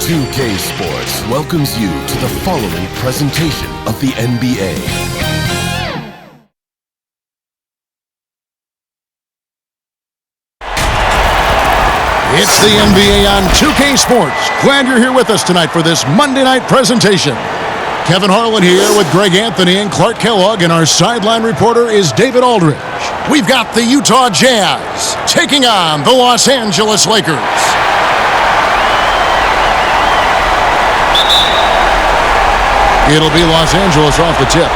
2K Sports welcomes you to the following presentation of the NBA. It's the NBA on 2K Sports. Glad you're here with us tonight for this Monday night presentation. Kevin Harlan here with Greg Anthony and Clark Kellogg, and our sideline reporter is David Aldridge. We've got the Utah Jazz taking on the Los Angeles Lakers. It'll be Los Angeles off the tip.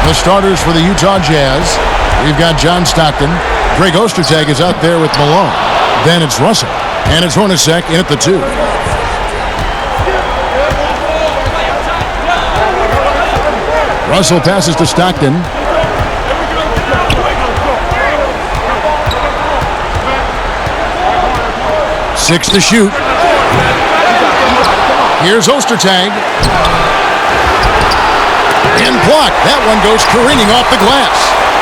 The starters for the Utah Jazz, we've got John Stockton. Greg Ostertag is out there with Malone. Then it's Russell. And it's Hornacek in at the 2. Russell passes to Stockton. Six to shoot. Here's Ostertag. And blocked. That one goes careening off the glass.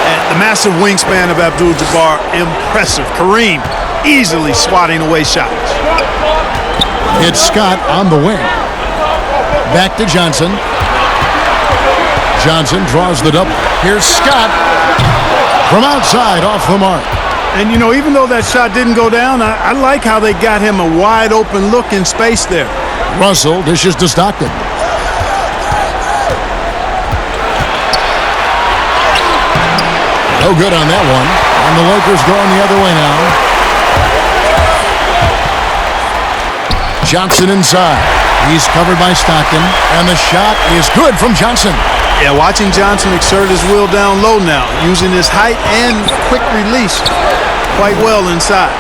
And the massive wingspan of Abdul-Jabbar, impressive. Kareem easily swatting away shots. It's Scott on the wing. Back to Johnson. Johnson draws the double. Here's Scott from outside off the mark. And, you know, even though that shot didn't go down, I like how they got him a wide open look in space there. Russell dishes to Stockton. No good on that one. And the Lakers going the other way now. Johnson inside. He's covered by Stockton. And the shot is good from Johnson. Yeah, watching Johnson exert his will down low now, using his height and quick release quite well inside.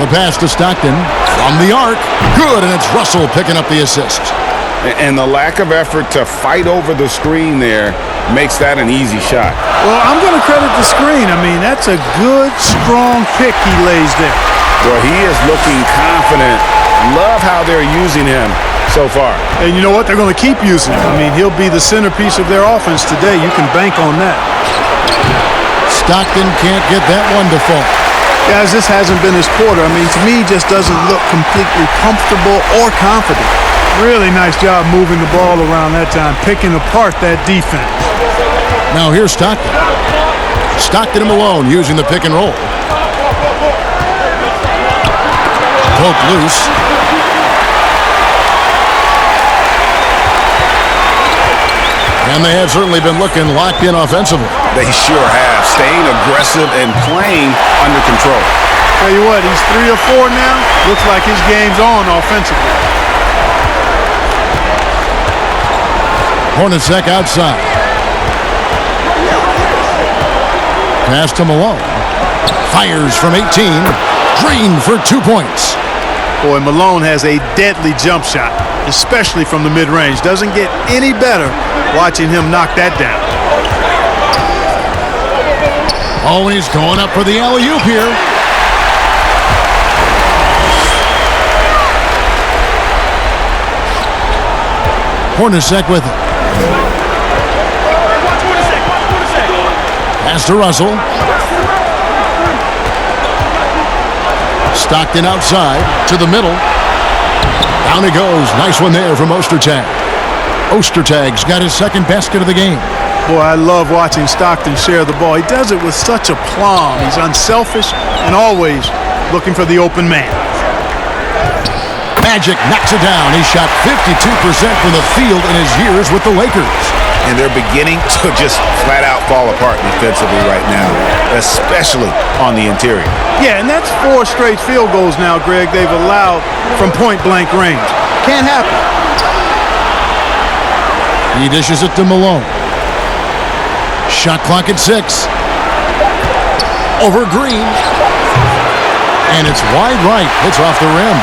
The pass to Stockton from the arc. Good, and it's Russell picking up the assist. And the lack of effort to fight over the screen there makes that an easy shot. Well, I'm going to credit the screen. I mean, that's a good, strong pick he lays there. Well, he is looking confident. Love how they're using him so far. And you know what? They're going to keep using him. I mean, he'll be the centerpiece of their offense today. You can bank on that. Stockton can't get that one to fall. Guys, this hasn't been his quarter. I mean, to me, he just doesn't look completely comfortable or confident. Really nice job moving the ball around that time, picking apart that defense. Now here's Stockton. Stockton and Malone using the pick and roll. Poked loose. And they have certainly been looking locked in offensively. They sure have, staying aggressive and playing under control. Tell you what, he's 3 or 4 now. Looks like his game's on offensively. Hornacek outside. Pass to Malone. Fires from 18. Green for 2 points. Boy, Malone has a deadly jump shot, especially from the mid-range. Doesn't get any better watching him knock that down. Oh, he's going up for the alley-oop here. Hornacek with it. Pass to Russell. Stockton outside to the middle. Down he goes. Nice one there from Ostertag. Ostertag's got his second basket of the game. Boy, I love watching Stockton share the ball. He does it with such a plum. He's unselfish and always looking for the open man. Magic knocks it down. He shot 52% from the field in his years with the Lakers. And they're beginning to just flat out fall apart defensively right now, especially on the interior. Yeah, and that's 4 straight field goals now, Greg, they've allowed from point-blank range. Can't happen. He dishes it to Malone. Shot clock at 6. Over Green. And it's wide right. It's off the rim.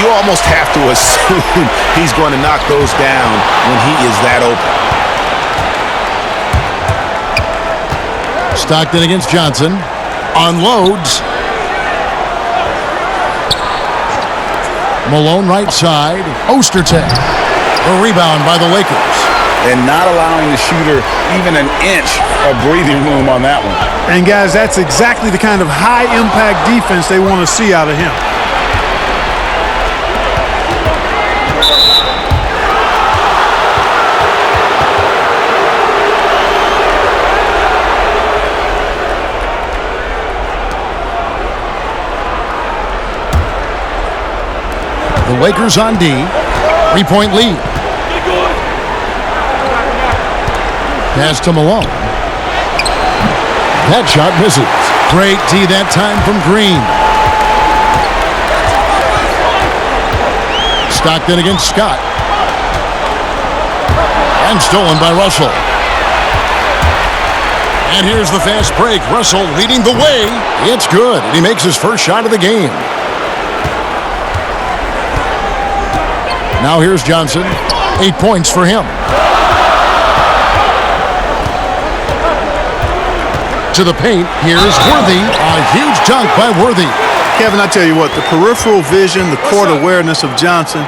You almost have to assume he's going to knock those down when he is that open. Stockton against Johnson. Unloads. Malone right side. Ostertag. The rebound by the Lakers. and not allowing the shooter even an inch of breathing room on that one. And, guys, that's exactly the kind of high-impact defense they want to see out of him. The Lakers on D. 3-point lead. Pass to Malone. That shot misses. Great D that time from Green. Stockton against Scott. And stolen by Russell. And here's the fast break. Russell leading the way. It's good. He makes his first shot of the game. Now here's Johnson. 8 points for him. To the paint. Here's Worthy. A huge dunk by Worthy. Kevin, I tell you what, the peripheral vision, the court awareness of Johnson,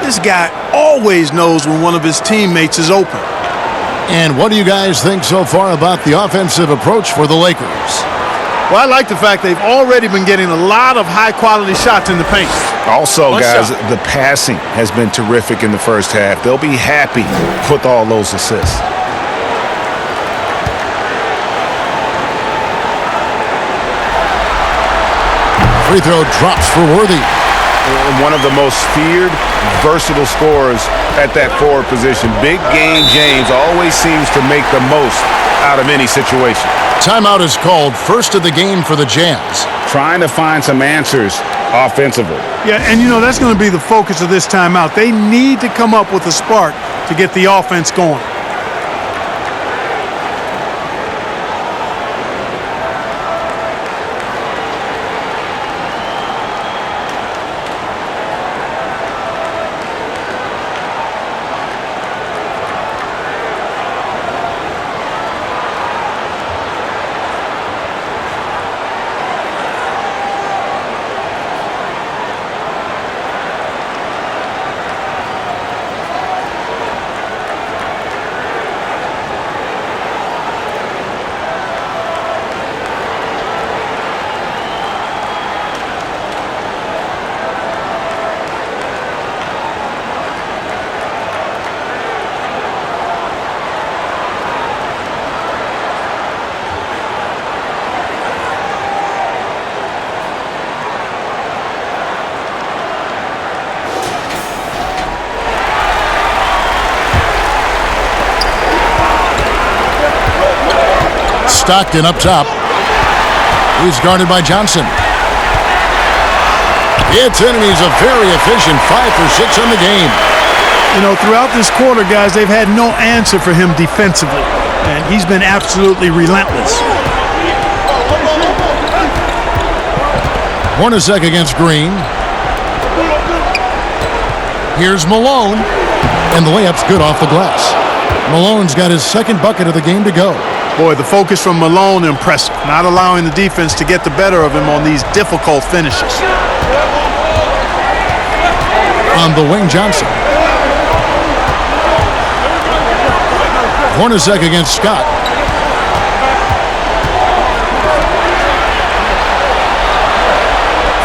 this guy always knows when one of his teammates is open. And what do you guys think so far about the offensive approach for the Lakers? Well, I like the fact they've already been getting a lot of high-quality shots in the paint. Also, guys, the passing has been terrific in the first half. They'll be happy with all those assists. Free throw drops for Worthy. One of the most feared, versatile scorers at that forward position. Big game James always seems to make the most out of any situation. Timeout is called, first of the game for the Jazz. Trying to find some answers offensively. Yeah, and you know, that's going to be the focus of this timeout. They need to come up with a spark to get the offense going. Stockton up top. He's guarded by Johnson. It's in, and he's a very efficient 5 for 6 in the game. You know, throughout this quarter, guys, they've had no answer for him defensively, and he's been absolutely relentless. Hornacek against Green. Here's Malone, and the layup's good off the glass. Malone's got his second bucket of the game to go. Boy, the focus from Malone impressive, not allowing the defense to get the better of him on these difficult finishes. On the wing, Johnson. Hornacek against Scott.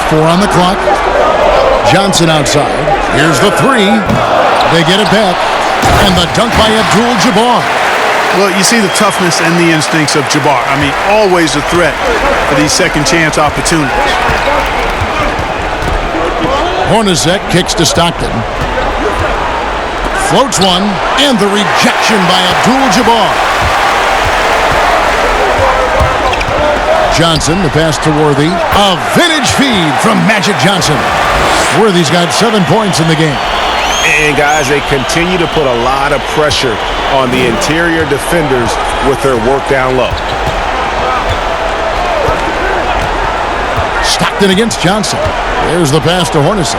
Four on the clock. Johnson outside. Here's the three. They get it back. And the dunk by Abdul-Jabbar. Well, you see the toughness and the instincts of Jabbar. I mean, always a threat for these second-chance opportunities. Hornacek kicks to Stockton. Floats one, and the rejection by Abdul-Jabbar. Johnson, the pass to Worthy. A vintage feed from Magic Johnson. Worthy's got 7 points in the game. And, guys, they continue to put a lot of pressure on the interior defenders with their work down low. Stockton against Johnson. There's the pass to Hornacek.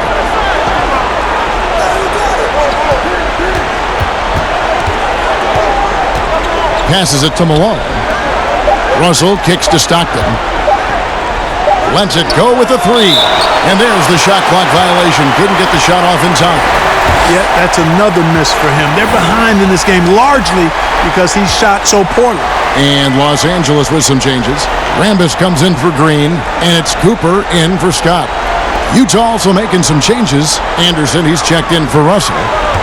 Passes it to Malone. Russell kicks to Stockton. Lets it go with the three. And there's the shot clock violation. Couldn't get the shot off in time. Yeah, that's another miss for him. They're behind in this game largely because he shot so poorly. And Los Angeles with some changes. Rambis comes in for Green, and it's Cooper in for Scott. Utah also making some changes. Anderson, he's checked in for Russell.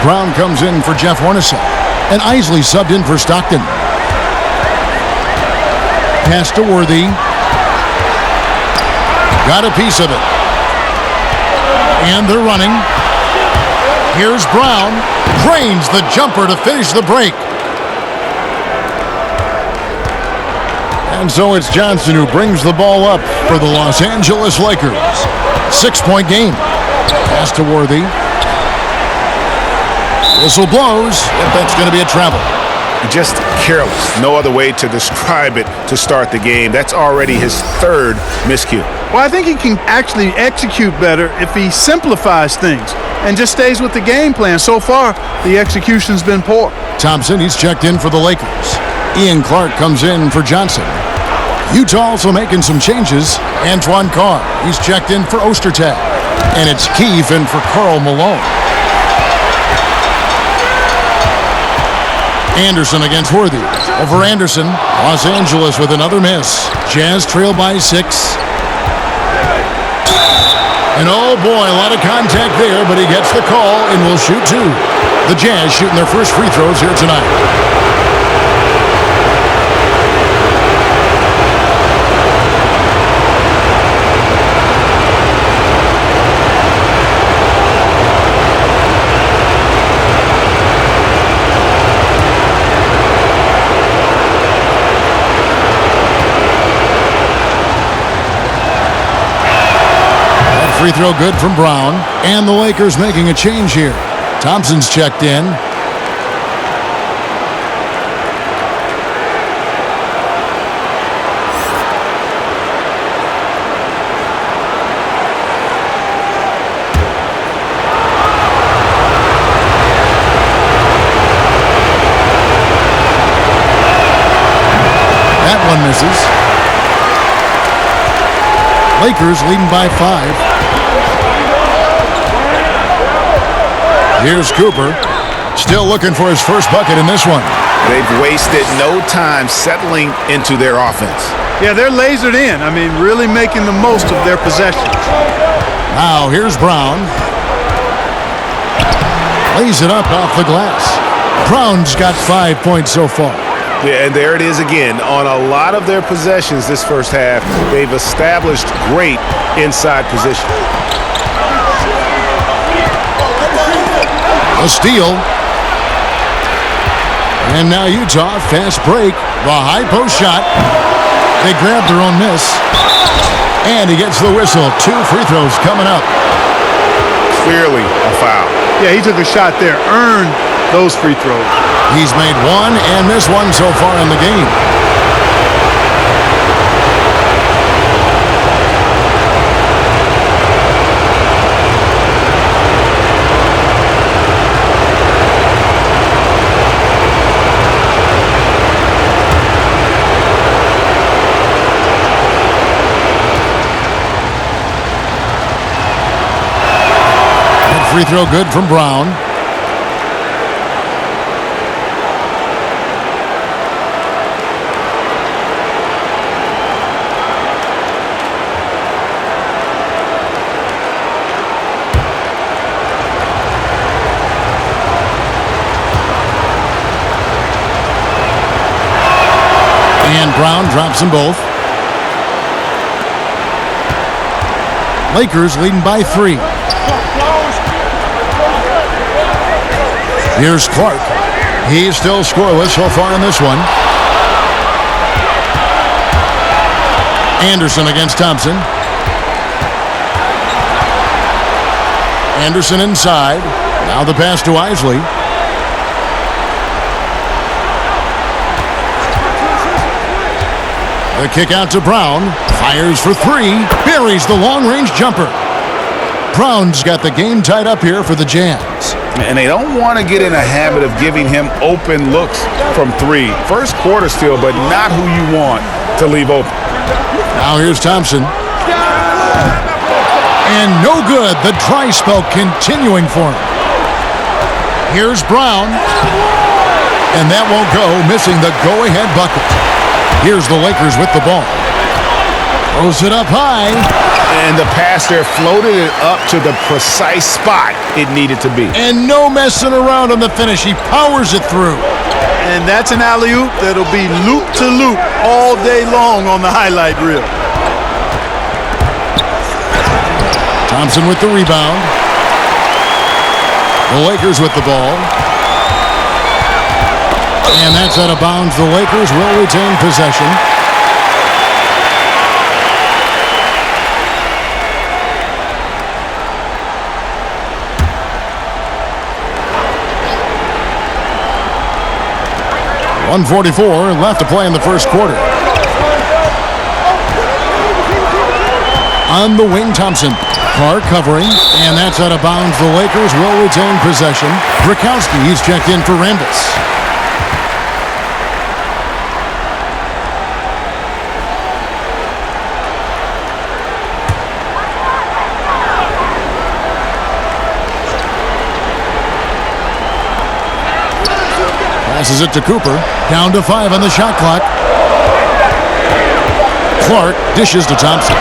Brown comes in for Jeff Hornacek. And Isley subbed in for Stockton. Pass to Worthy. Got a piece of it. And they're running. Here's Brown. Drains the jumper to finish the break. And so it's Johnson who brings the ball up for the Los Angeles Lakers. 6-point game. Pass to Worthy. Whistle blows. If that's going to be a travel. Just careless. No other way to describe it to start the game. That's already his third miscue. Well, I think he can actually execute better if he simplifies things and just stays with the game plan. So far, the execution's been poor. Thompson, he's checked in for the Lakers. Ian Clark comes in for Johnson. Utah also making some changes. Antoine Carr, he's checked in for Ostertag. And it's Keefe in for Karl Malone. Anderson against Worthy. Over Anderson. Los Angeles with another miss. Jazz trail by 6. And oh boy, a lot of contact there, but he gets the call and will shoot 2. The Jazz shooting their first free throws here tonight. Free throw good from Brown. And the Lakers making a change here. Thompson's checked in. That one misses. Lakers leading by 5. Here's Cooper, still looking for his first bucket in this one. They've wasted no time settling into their offense. Yeah, they're lasered in. I mean, really making the most of their possessions. Now here's Brown. Lays it up off the glass. Brown's got 5 points so far. Yeah, and there it is again. On a lot of their possessions this first half, they've established great inside position. A steal. And now Utah, fast break. The high post shot. They grabbed their own miss. And he gets the whistle. 2 free throws coming up. Clearly a foul. Yeah, he took a shot there. Earned those free throws. He's made 1 and missed 1 so far in the game. Free throw good from Brown. And Brown drops them both. Lakers leading by 3. Here's Clark. He's still scoreless so far in this one. Anderson against Thompson. Anderson inside. Now the pass to Isley. The kick out to Brown. Fires for 3. Buries the long-range jumper. Brown's got the game tied up here for the Jazz. And they don't want to get in a habit of giving him open looks from 3. First quarter still, but not who you want to leave open. Now here's Thompson. And no good. The dry spell continuing for him. Here's Brown. And that won't go, missing the go-ahead bucket. Here's the Lakers with the ball. Throws it up high. And the pass there floated it up to the precise spot it needed to be. And no messing around on the finish. He powers it through. And that's an alley-oop that'll be loop-to-loop all day long on the highlight reel. Thompson with the rebound. The Lakers with the ball. And that's out of bounds. The Lakers will retain possession. .144 left to play in the first quarter. On the wing, Thompson. Clark covering, and that's out of bounds. The Lakers will retain possession. Brakowski, he's checked in for Rambis. Passes it to Cooper. Down to 5 on the shot clock. Clark dishes to Thompson.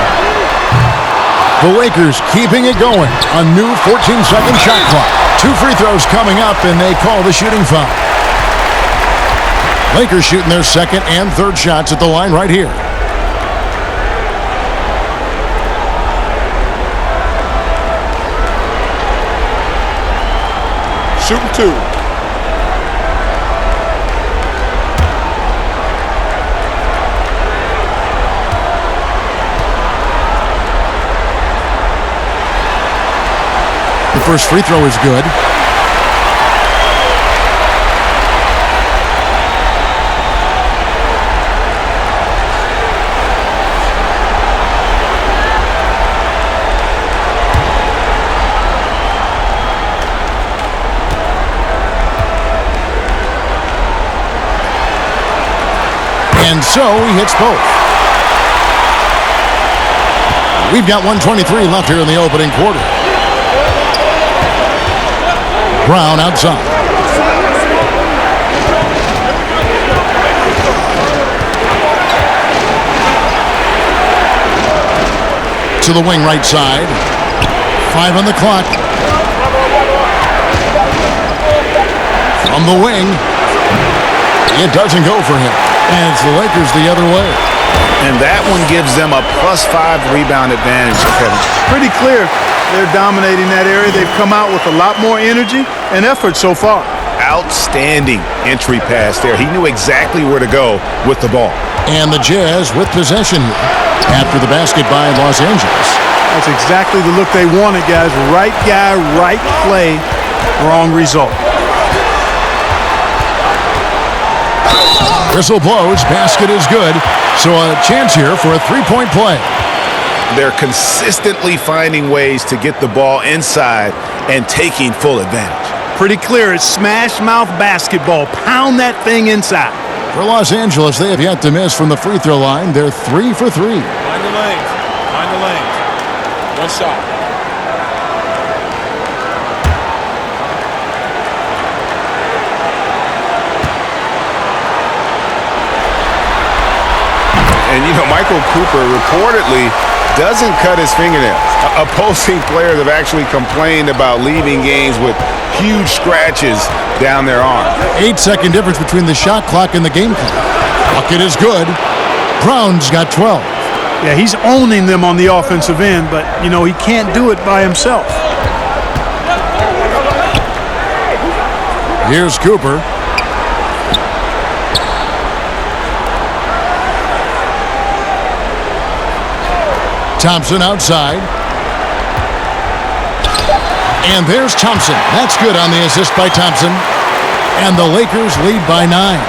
The Lakers keeping it going. A new 14-second shot clock. 2 free throws coming up, and they call the shooting foul. Lakers shooting their second and third shots at the line right here. Shooting 2. The first free throw is good. And so he hits both. We've got 1:23 left here in the opening quarter. Brown outside. To the wing right side. 5 on the clock. From the wing. It doesn't go for him. And it's the Lakers the other way. And that one gives them a +5 rebound advantage, Kevin. Pretty clear. They're dominating that area. They've come out with a lot more energy and effort so far. Outstanding entry pass there. He knew exactly where to go with the ball. And the Jazz with possession here after the basket by Los Angeles. That's exactly the look they wanted, guys. Right guy, right play, wrong result. Whistle blows. Basket is good. So a chance here for a three-point play. They're consistently finding ways to get the ball inside and taking full advantage. Pretty clear. It's smash mouth basketball. Pound that thing inside. For Los Angeles, they have yet to miss from the free throw line. They're 3 for 3. Find the lanes. Find the lanes. One shot. And, you know, Michael Cooper reportedly doesn't cut his fingernails. Opposing players have actually complained about leaving games with huge scratches down their arm. 8-second difference between the shot clock and the game clock. Bucket is good. Brown's got 12. Yeah, he's owning them on the offensive end, but, you know, he can't do it by himself. Here's Cooper. Thompson outside. And there's Thompson. That's good on the assist by Thompson. And the Lakers lead by 9.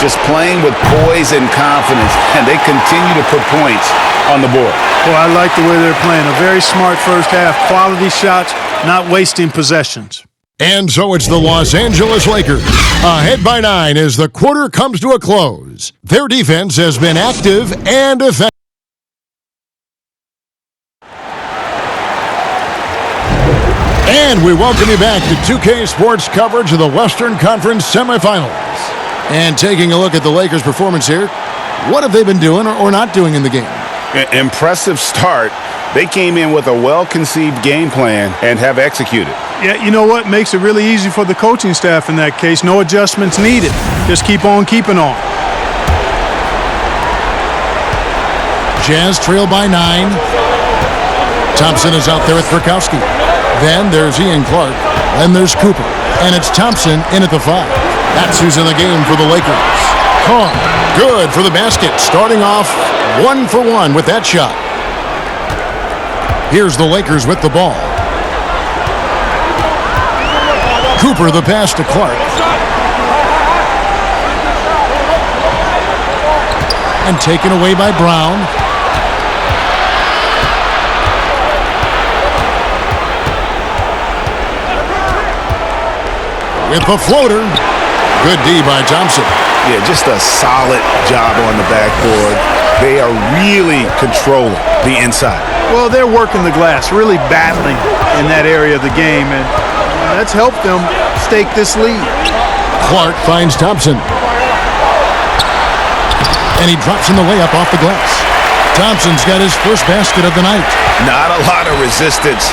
Just playing with poise and confidence, and they continue to put points on the board. Well, I like the way they're playing. A very smart first half. Quality shots, not wasting possessions. And so it's the Los Angeles Lakers, ahead by 9 as the quarter comes to a close. Their defense has been active and effective. And we welcome you back to 2K Sports coverage of the Western Conference semifinals. And taking a look at the Lakers' performance here, what have they been doing or not doing in the game? Impressive start. They came in with a well-conceived game plan and have executed. Yeah, you know what? Makes it really easy for the coaching staff in that case. No adjustments needed. Just keep on keeping on. Jazz trail by 9. Thompson is out there with Burkowski. Then there's Ian Clark. Then there's Cooper. And it's Thompson in at the 5. That's who's in the game for the Lakers. Carr, good for the basket. Starting off 1 for 1 with that shot. Here's the Lakers with the ball. Cooper the pass to Clark. And taken away by Brown. With the floater. Good D by Thompson. Yeah, just a solid job on the backboard. They are really controlling the inside. Well, they're working the glass, really battling in that area of the game, and that's helped them stake this lead. Clark finds Thompson. And he drops in the layup off the glass. Thompson's got his first basket of the night. Not a lot of resistance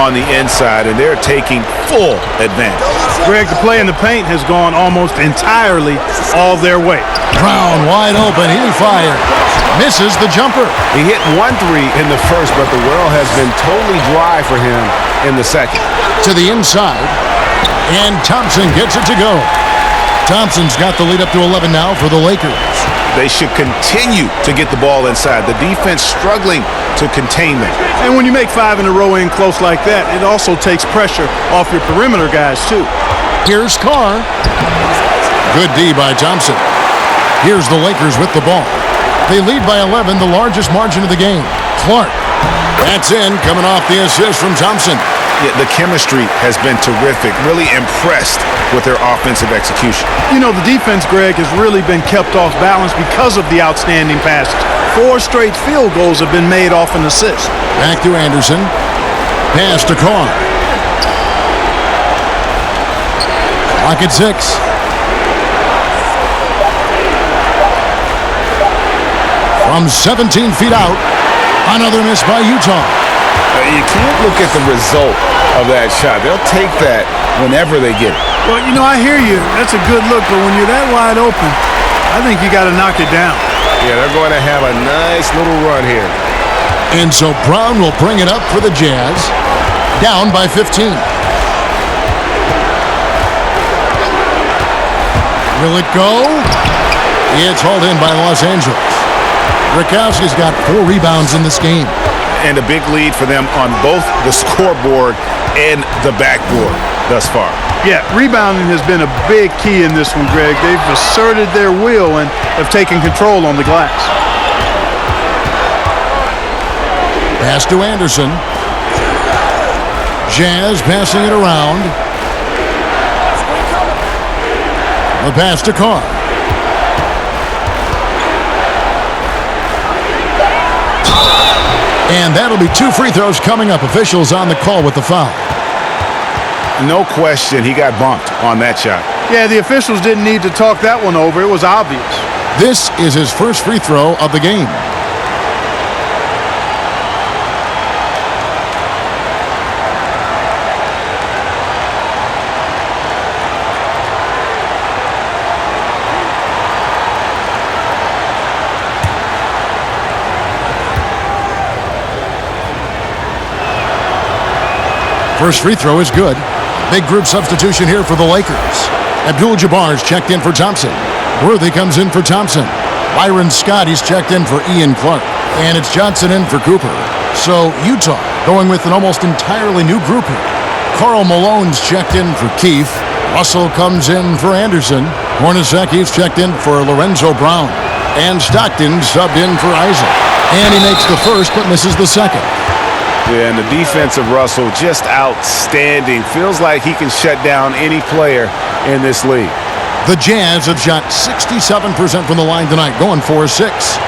on the inside, and they're taking full advantage. Greg, the play in the paint has gone almost entirely all their way. Brown wide open. He fires. Misses the jumper. He hit 1 3 in the first, but the well has been totally dry for him in the second. To the inside. And Thompson gets it to go. Thompson's got the lead up to 11 now for the Lakers. They should continue to get the ball inside. The defense struggling to contain them. And when you make 5 in a row in close like that, it also takes pressure off your perimeter guys, too. Here's Carr. Good D by Thompson. Here's the Lakers with the ball. They lead by 11, the largest margin of the game. Clark. That's in, coming off the assist from Thompson. Yeah, the chemistry has been terrific. Really impressed with their offensive execution. You know, the defense, Greg, has really been kept off balance because of the outstanding passes. 4 straight field goals have been made off an assist. Back to Anderson. Pass to Carr. Clock at 6. From 17 feet out, another miss by Utah. You can't look at the result of that shot. They'll take that whenever they get it. Well, you know, I hear you. That's a good look, but when you're that wide open, I think you got to knock it down. Yeah, they're going to have a nice little run here. And so Brown will bring it up for the Jazz, down by 15. Will it go? It's hauled in by Los Angeles. Burkowski's got 4 rebounds in this game. And a big lead for them on both the scoreboard and the backboard thus far. Yeah, rebounding has been a big key in this one, Greg. They've asserted their will and have taken control on the glass. Pass to Anderson. Jazz passing it around. The pass to Carr. And that'll be 2 free throws coming up. Officials on the call with the foul. No question, he got bumped on that shot. Yeah, the officials didn't need to talk that one over. It was obvious. This is his first free throw of the game. First free throw is good. Big group substitution here for the Lakers. Abdul-Jabbar's checked in for Thompson. Worthy comes in for Thompson. Byron Scott, he's checked in for Ian Clark. And it's Johnson in for Cooper. So Utah going with an almost entirely new group here. Karl Malone's checked in for Keefe. Russell comes in for Anderson. Hornaceki's checked in for Lorenzo Brown. And Stockton subbed in for Isaac. And he makes the first but misses the second. Yeah, and the defense of Russell just outstanding. Feels like he can shut down any player in this league. The Jazz have shot 67% from the line tonight, going 4-6.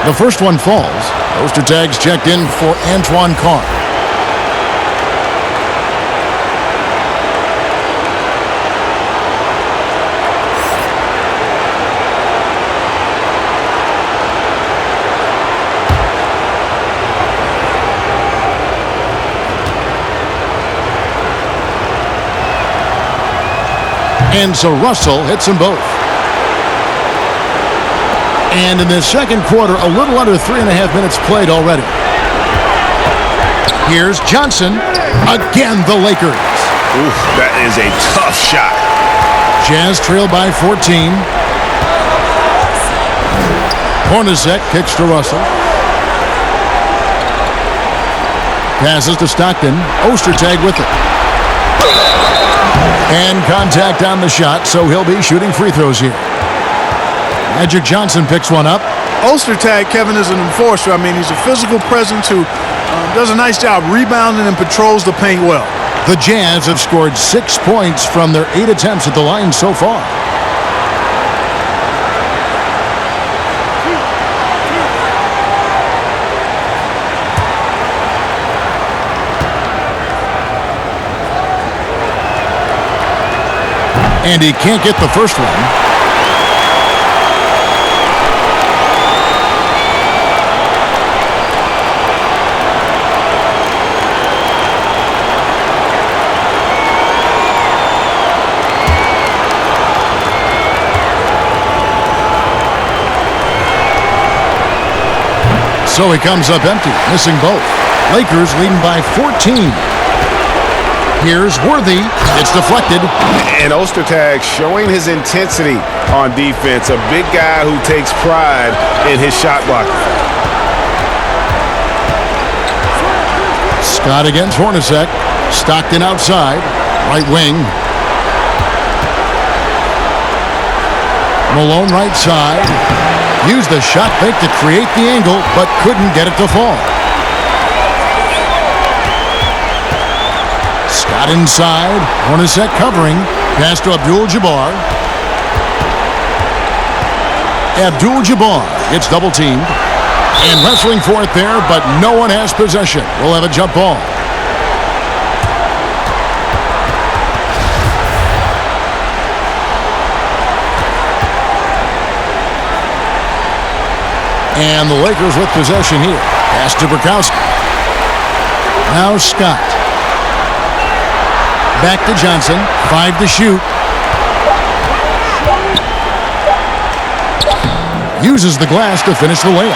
The first one falls. Ostertag's checked in for Antoine Carr. And so Russell hits them both. And in this second quarter, a little under 3.5 minutes played already. Here's Johnson. Again, the Lakers. Oof, that is a tough shot. Jazz trail by 14. Hornacek kicks to Russell. Passes to Stockton. Ostertag with it. And contact on the shot, so he'll be shooting free throws here. Magic Johnson picks one up. Ostertag, Kevin, is an enforcer. I mean, he's a physical presence who does a nice job rebounding and patrols the paint well. The Jazz have scored 6 points from their 8 attempts at the line so far. And he can't get the first one. So he comes up empty, missing both. Lakers leading by 14. Here's Worthy. It's deflected. And Ostertag showing his intensity on defense. A big guy who takes pride in his shot blocking. Scott against Hornacek. Stockton outside. Right wing. Malone right side. Used the shot fake to create the angle, but couldn't get it to fall. Scott inside. Hornacek covering. Pass to Abdul-Jabbar. Abdul-Jabbar gets double teamed. And wrestling for it there, but no one has possession. We'll have a jump ball. And the Lakers with possession here. Pass to Burkowski. Now Scott. Back to Johnson. 5 to shoot. Uses the glass to finish the layup.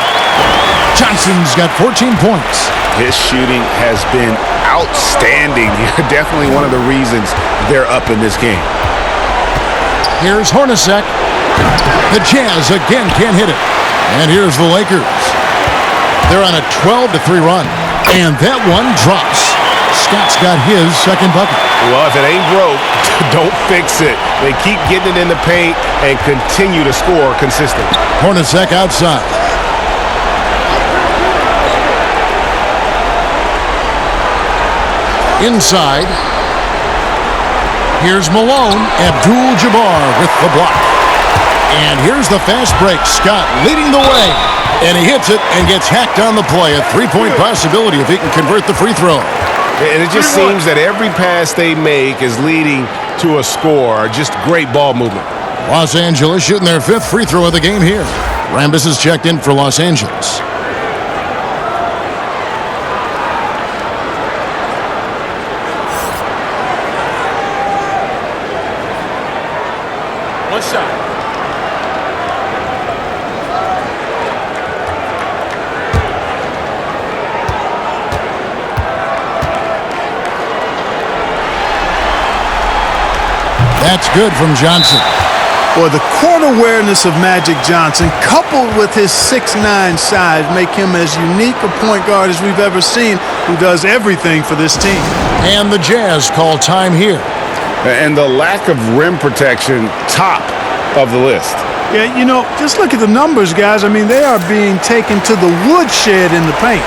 Johnson's got 14 points. His shooting has been outstanding. Definitely one of the reasons they're up in this game. Here's Hornacek. The Jazz again can't hit it. And here's the Lakers. They're on a 12-3 run. And that one drops. Scott's got his second bucket. Well, if it ain't broke, don't fix it. They keep getting it in the paint and continue to score consistently. Hornacek outside. Inside. Here's Malone. Abdul-Jabbar with the block. And here's the fast break. Scott leading the way. And he hits it and gets hacked on the play. A three-point possibility if he can convert the free throw. And it just seems that every pass they make is leading to a score. Just great ball movement. Los Angeles shooting their 5th free throw of the game here. Rambis is checked in for Los Angeles. One shot. That's good from Johnson. Boy, the court awareness of Magic Johnson, coupled with his 6'9" size, make him as unique a point guard as we've ever seen, who does everything for this team. And the Jazz call time here. And the lack of rim protection, top of the list. Yeah, you know, just look at the numbers, guys. I mean, they are being taken to the woodshed in the paint.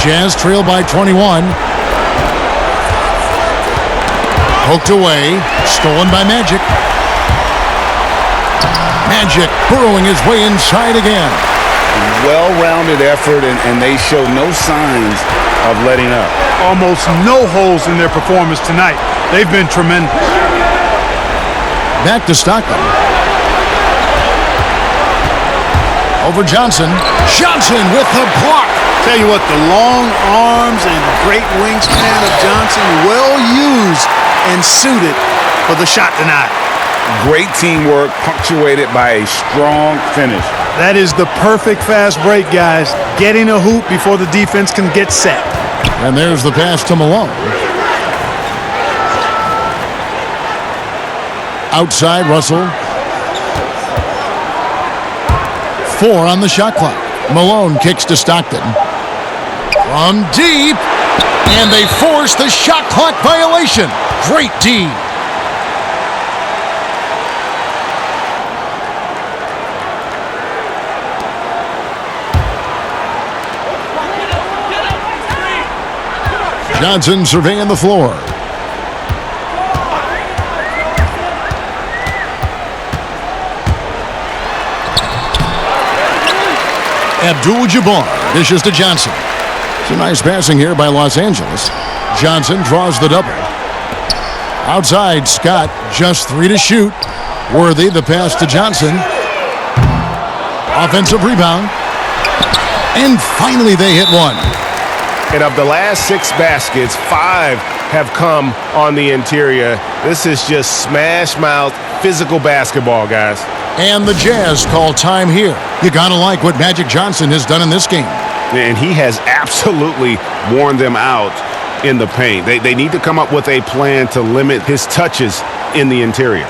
Jazz trail by 21. Poked away. Stolen by Magic. Magic burrowing his way inside again. Well-rounded effort, and they show no signs of letting up. Almost no holes in their performance tonight. They've been tremendous. Back to Stockton. Over Johnson. Johnson with the block. Tell you what, the long arms and great wingspan of Johnson, well used and suited for the shot tonight. Great teamwork punctuated by a strong finish. That is the perfect fast break, guys. Getting a hoop before the defense can get set. And there's the pass to Malone. Outside, Russell. 4 on the shot clock. Malone kicks to Stockton. From deep. And they force the shot clock violation. Great D. Johnson surveying the floor. Abdul-Jabbar dishes to Johnson. Some nice passing here by Los Angeles. Johnson draws the double. Outside, Scott, just 3 to shoot. Worthy, the pass to Johnson. Offensive rebound. And finally they hit one. And of the last 6 baskets, 5 have come on the interior. This is just smash-mouth, physical basketball, guys. And the Jazz call time here. You gotta like what Magic Johnson has done in this game. And he has absolutely worn them out in the paint. They need to come up with a plan to limit his touches in the interior.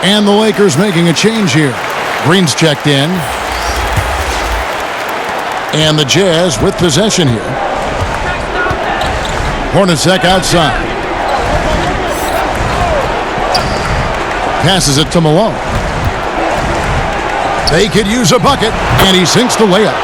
And the Lakers making a change here. Green's checked in. And the Jazz with possession here. Hornacek outside. Passes it to Malone. They could use a bucket, and he sinks the layup.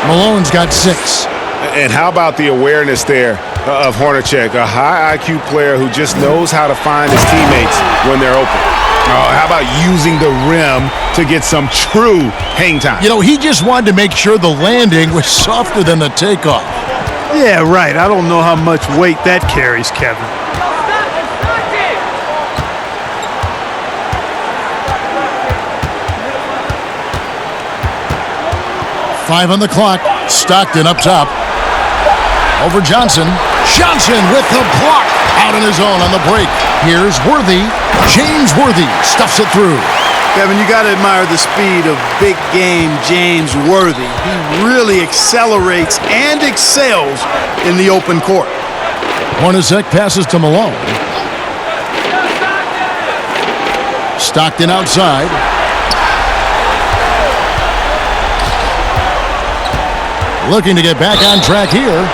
Malone's got 6. And how about the awareness there of Hornacek, a high IQ player who just knows how to find his teammates when they're open. How about using the rim to get some true hang time? You know, he just wanted to make sure the landing was softer than the takeoff. Yeah, right. I don't know how much weight that carries, Kevin. Five on the clock. Stockton up top. Over Johnson. Johnson with the block. Out on his own on the break. Here's Worthy. James Worthy stuffs it through. Kevin, you got to admire the speed of big game James Worthy. He really accelerates and excels in the open court. Hornacek passes to Malone. Stockton outside. Looking to get back on track here.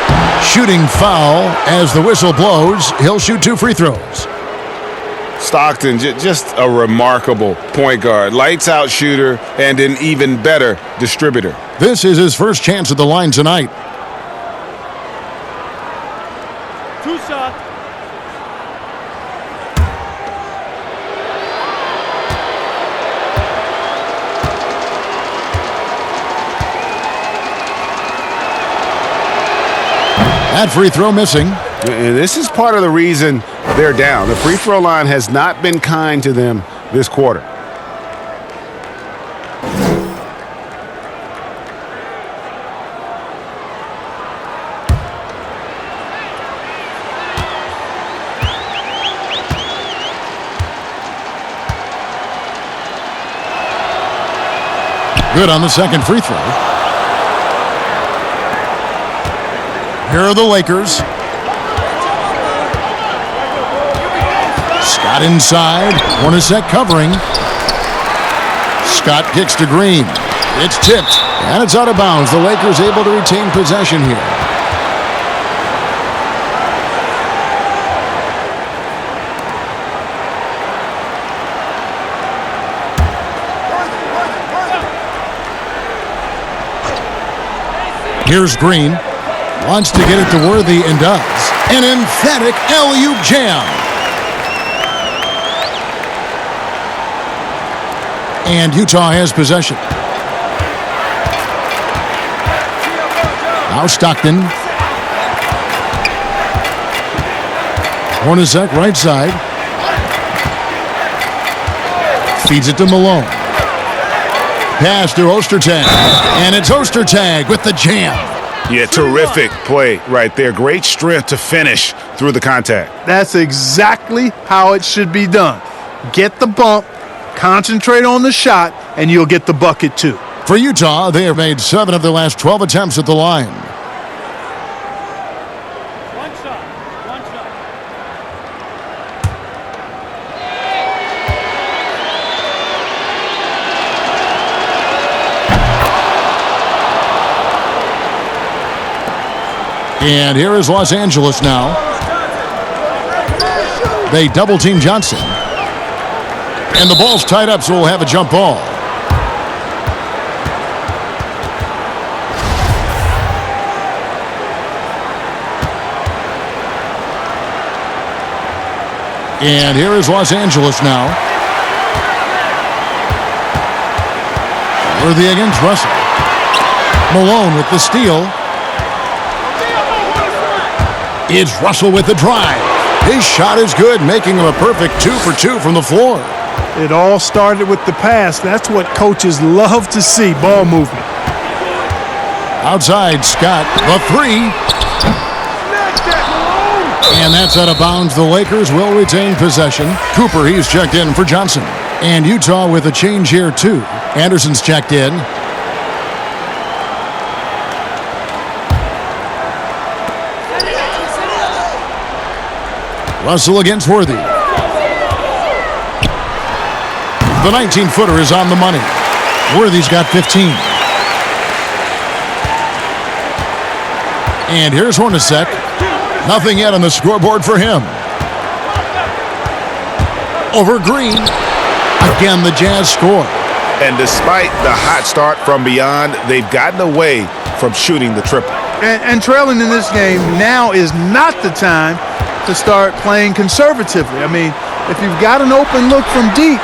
Shooting foul as the whistle blows. He'll shoot 2 free throws. Stockton, just a remarkable point guard. Lights out shooter and an even better distributor. This is his first chance at the line tonight. 2 shots. That free throw missing. And this is part of the reason they're down. The free throw line has not been kind to them this quarter. Good on the second free throw. Here are the Lakers. Scott inside. Hornacek covering. Scott kicks to Green. It's tipped, and it's out of bounds. The Lakers able to retain possession here. Here's Green. Wants to get it to Worthy and does. An emphatic alley-oop jam. And Utah has possession. Now Stockton. Hornacek right side. Feeds it to Malone. Pass to Ostertag. And it's Ostertag with the jam. Yeah, terrific play right there. Great strength to finish through the contact. That's exactly how it should be done. Get the bump, concentrate on the shot, and you'll get the bucket too. For Utah, they have made 7 of their last 12 attempts at the line. One shot. One shot. And here is Los Angeles now. They double-team Johnson. And the ball's tied up, so we'll have a jump ball. And here is Los Angeles now. Worthy against Russell. Malone with the steal. It's Russell with the drive. His shot is good, making him a perfect 2 for 2 from the floor. It all started with the pass. That's what coaches love to see, ball movement. Outside, Scott, the 3. And that's out of bounds. The Lakers will retain possession. Cooper, he's checked in for Johnson. And Utah with a change here, too. Anderson's checked in. Russell against Worthy. The 19-footer is on the money. Worthy's got 15. And here's Hornacek. Nothing yet on the scoreboard for him. Over Green. Again, the Jazz score. And despite the hot start from beyond, they've gotten away from shooting the triple. And trailing in this game, now is not the time to start playing conservatively. I mean, if you've got an open look from deep,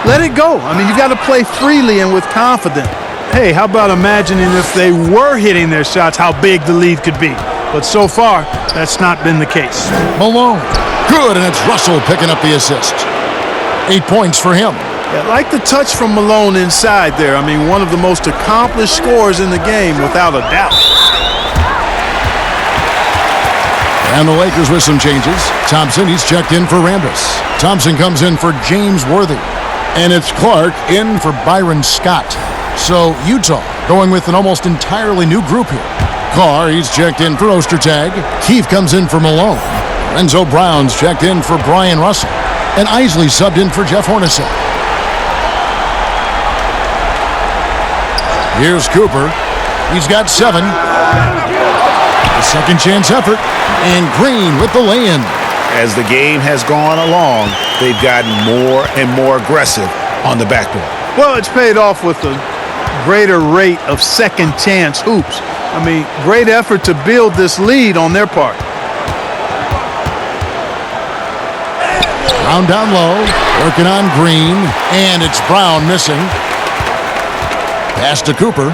let it go. I mean, you've got to play freely and with confidence. Hey, how about imagining if they were hitting their shots, how big the lead could be? But so far, that's not been the case. Malone. Good, and it's Russell picking up the assist. 8 points for him. Yeah, I like the touch from Malone inside there. I mean, one of the most accomplished scorers in the game, without a doubt. And the Lakers with some changes. Thompson, he's checked in for Rambis. Thompson comes in for James Worthy. And it's Clark in for Byron Scott. So Utah going with an almost entirely new group here. Carr, he's checked in for Ostertag. Keefe comes in for Malone. Renzo Brown's checked in for Brian Russell. And Isley subbed in for Jeff Hornacek. Here's Cooper. He's got 7. A second chance effort. And Green with the lay-in. As the game has gone along, they've gotten more and more aggressive on the backboard. Well, it's paid off with a greater rate of second chance hoops. I mean, great effort to build this lead on their part. Brown down low, working on Green, and it's Brown missing. Pass to Cooper.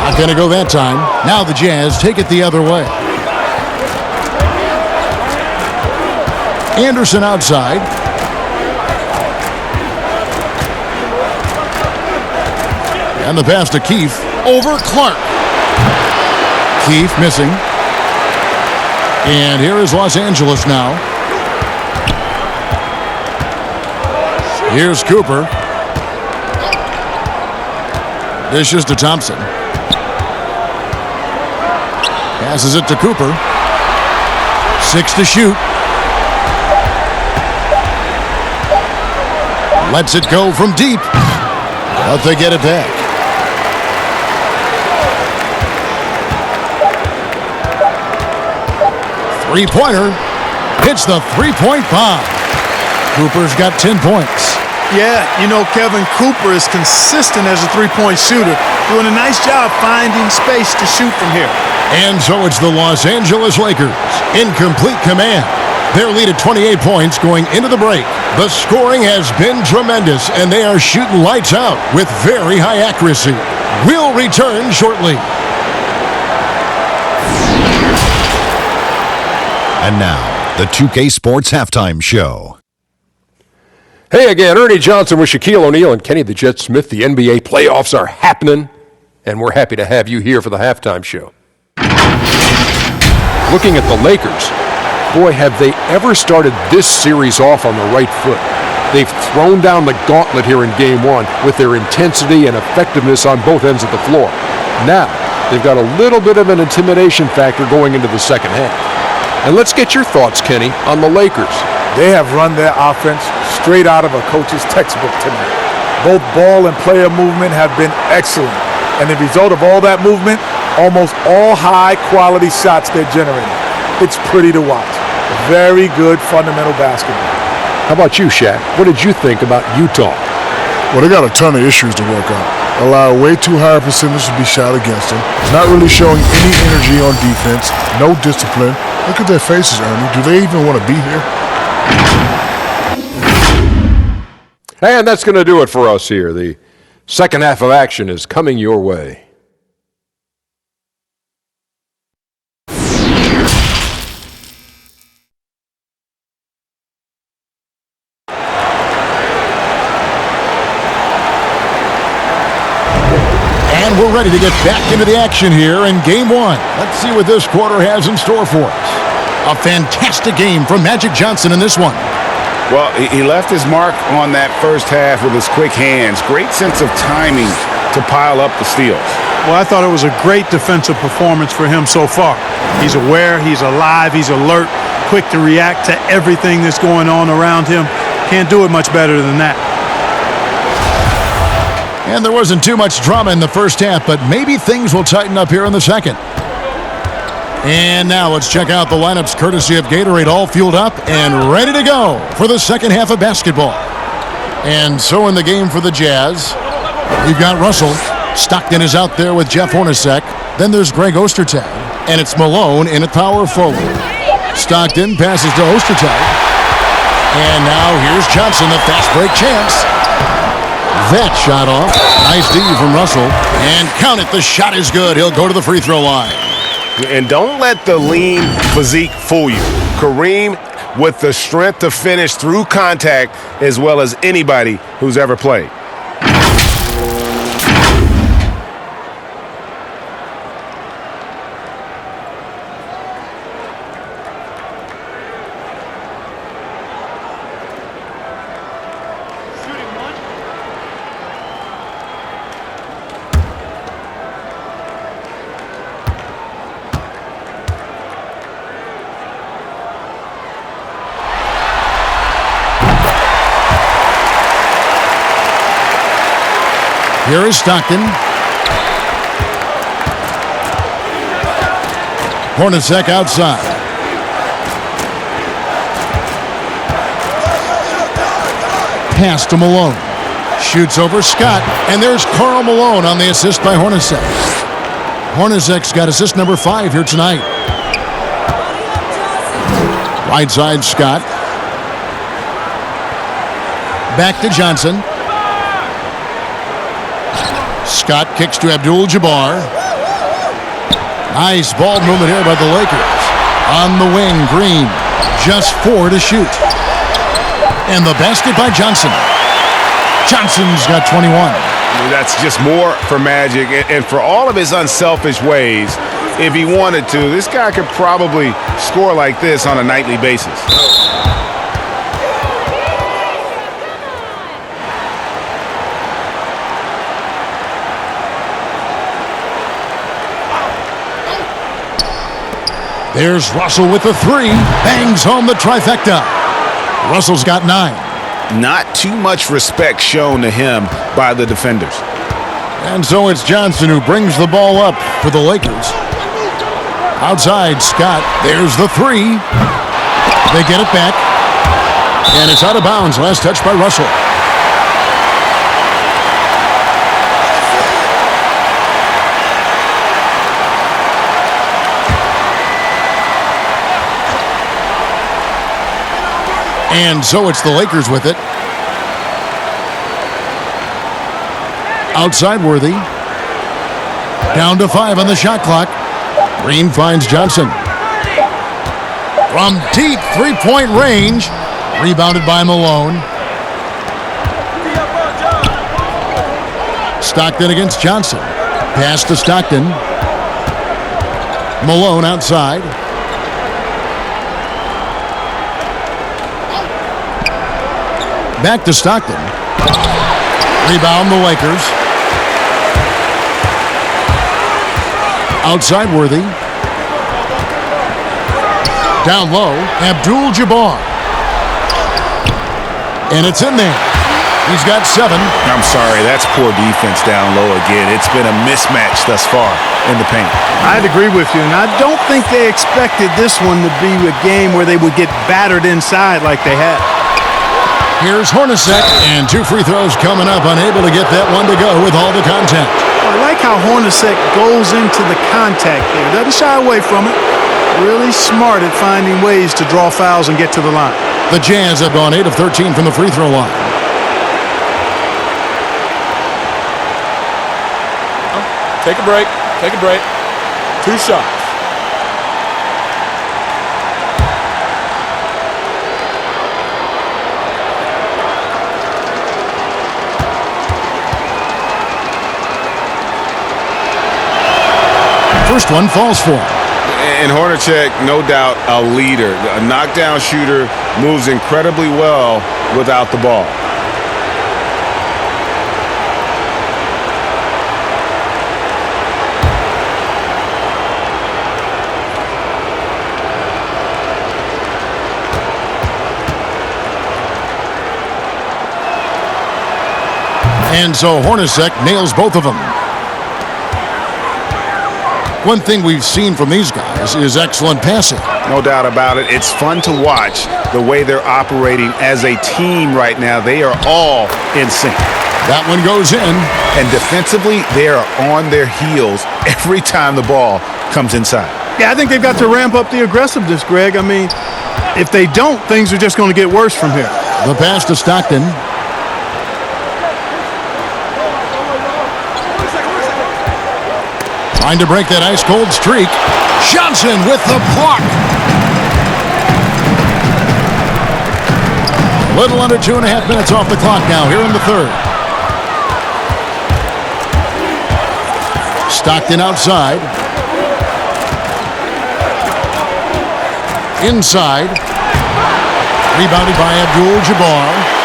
Not going to go that time. Now the Jazz take it the other way. Anderson outside. And the pass to Keefe over Clark. Keefe missing. And here is Los Angeles now. Here's Cooper. Dishes to Thompson. Passes it to Cooper. 6 to shoot. Lets it go from deep. But they get it back. Three-pointer. Hits the three-point bomb. Cooper's got 10 points. Yeah, you know, Kevin, Cooper is consistent as a three-point shooter, doing a nice job finding space to shoot from here. And so it's the Los Angeles Lakers in complete command. Their lead at 28 points going into the break. The scoring has been tremendous, and they are shooting lights out with very high accuracy. We'll return shortly. And now, the 2K Sports Halftime Show. Hey again, Ernie Johnson with Shaquille O'Neal and Kenny the Jet Smith. The NBA playoffs are happening, and we're happy to have you here for the halftime show. Looking at the Lakers, boy, have they ever started this series off on the right foot. They've thrown down the gauntlet here in Game 1 with their intensity and effectiveness on both ends of the floor. Now, they've got a little bit of an intimidation factor going into the second half. And let's get your thoughts, Kenny, on the Lakers. They have run their offense straight out of a coach's textbook tonight. Both ball and player movement have been excellent. And the result of all that movement, almost all high-quality shots they're generating. It's pretty to watch. Very good fundamental basketball. How about you, Shaq? What did you think about Utah? Well, they got a ton of issues to work out. Allow way too high a percentage to be shot against them. Not really showing any energy on defense. No discipline. Look at their faces, Ernie. Do they even want to be here? And that's going to do it for us here. The second half of action is coming your way. And we're ready to get back into the action here in Game 1. Let's see what this quarter has in store for us. A fantastic game from Magic Johnson in this one. Well, he left his mark on that first half with his quick hands. Great sense of timing to pile up the steals. Well, I thought it was a great defensive performance for him so far. He's aware, he's alive, he's alert, quick to react to everything that's going on around him. Can't do it much better than that. And there wasn't too much drama in the first half, but maybe things will tighten up here in the second. And now let's check out the lineups courtesy of Gatorade, all fueled up and ready to go for the second half of basketball. And so in the game for the Jazz, we've got Russell. Stockton is out there with Jeff Hornacek. Then there's Greg Ostertag, and it's Malone in at power forward. Stockton passes to Ostertag. And now here's Johnson, the fast break chance. That shot off. Nice D from Russell. And count it, the shot is good. He'll go to the free throw line. And don't let the lean physique fool you. Kareem with the strength to finish through contact as well as anybody who's ever played. Here is Stockton. Hornacek outside. Pass to Malone. Shoots over Scott. And there's Karl Malone on the assist by Hornacek. Hornacek's got assist number 5 here tonight. Right side Scott. Back to Johnson. Scott kicks to Abdul-Jabbar. Nice ball movement here by the Lakers. On the wing, Green. Just 4 to shoot. And the basket by Johnson. Johnson's got 21. That's just more for Magic. And for all of his unselfish ways, if he wanted to, this guy could probably score like this on a nightly basis. There's Russell with the three. Bangs home the trifecta. Russell's got 9. Not too much respect shown to him by the defenders. And so it's Johnson who brings the ball up for the Lakers. Outside, Scott. There's the three. They get it back. And it's out of bounds. Last touch by Russell. And so it's the Lakers with it. Outside Worthy. Down to 5 on the shot clock. Green finds Johnson. From deep three-point range. Rebounded by Malone. Stockton against Johnson. Pass to Stockton. Malone outside. Back to Stockton. Rebound the Lakers. Outside Worthy. Down low, Abdul-Jabbar. And it's in there. He's got 7. I'm sorry, that's poor defense down low again. It's been a mismatch thus far in the paint. I'd agree with you, and I don't think they expected this one to be a game where they would get battered inside like they had. Here's Hornacek, and 2 free throws coming up, unable to get that one to go with all the contact. I like how Hornacek goes into the contact there. Doesn't shy away from it. Really smart at finding ways to draw fouls and get to the line. The Jazz have gone 8 of 13 from the free throw line. Take a break. Take a break. 2 shots. First one falls for him. And Hornacek, no doubt, a leader. A knockdown shooter, moves incredibly well without the ball. And so Hornacek nails both of them. One thing we've seen from these guys is excellent passing. No doubt about it. It's fun to watch the way they're operating as a team right now. They are all in sync. That one goes in. And defensively, they are on their heels every time the ball comes inside. Yeah, I think they've got to ramp up the aggressiveness, Greg. I mean, if they don't, things are just going to get worse from here. The pass to Stockton. Trying to break that ice-cold streak. Johnson with the block. Little under 2.5 minutes off the clock now here in the third. Stockton outside. Inside. Rebounded by Abdul-Jabbar.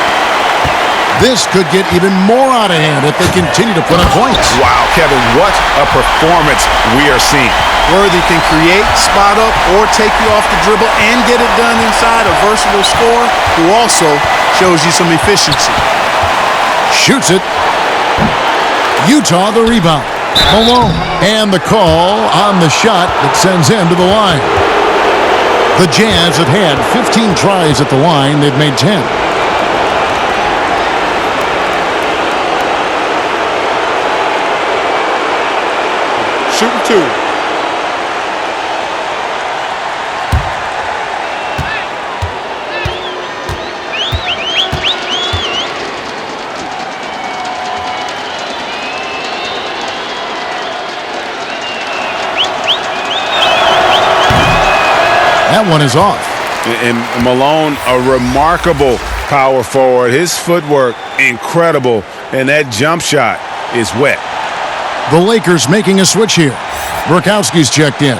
This could get even more out of hand if they continue to put up points. Wow, Kevin, what a performance we are seeing. Worthy can create, spot up, or take you off the dribble and get it done inside. A versatile scorer who also shows you some efficiency. Shoots it. Utah the rebound. Malone. And the call on the shot that sends him to the line. The Jazz have had 15 tries at the line. They've made 10. Shooting 2. That one is off. And Malone, a remarkable power forward. His footwork, incredible. And that jump shot is wet. The Lakers making a switch here. Burkowski's checked in.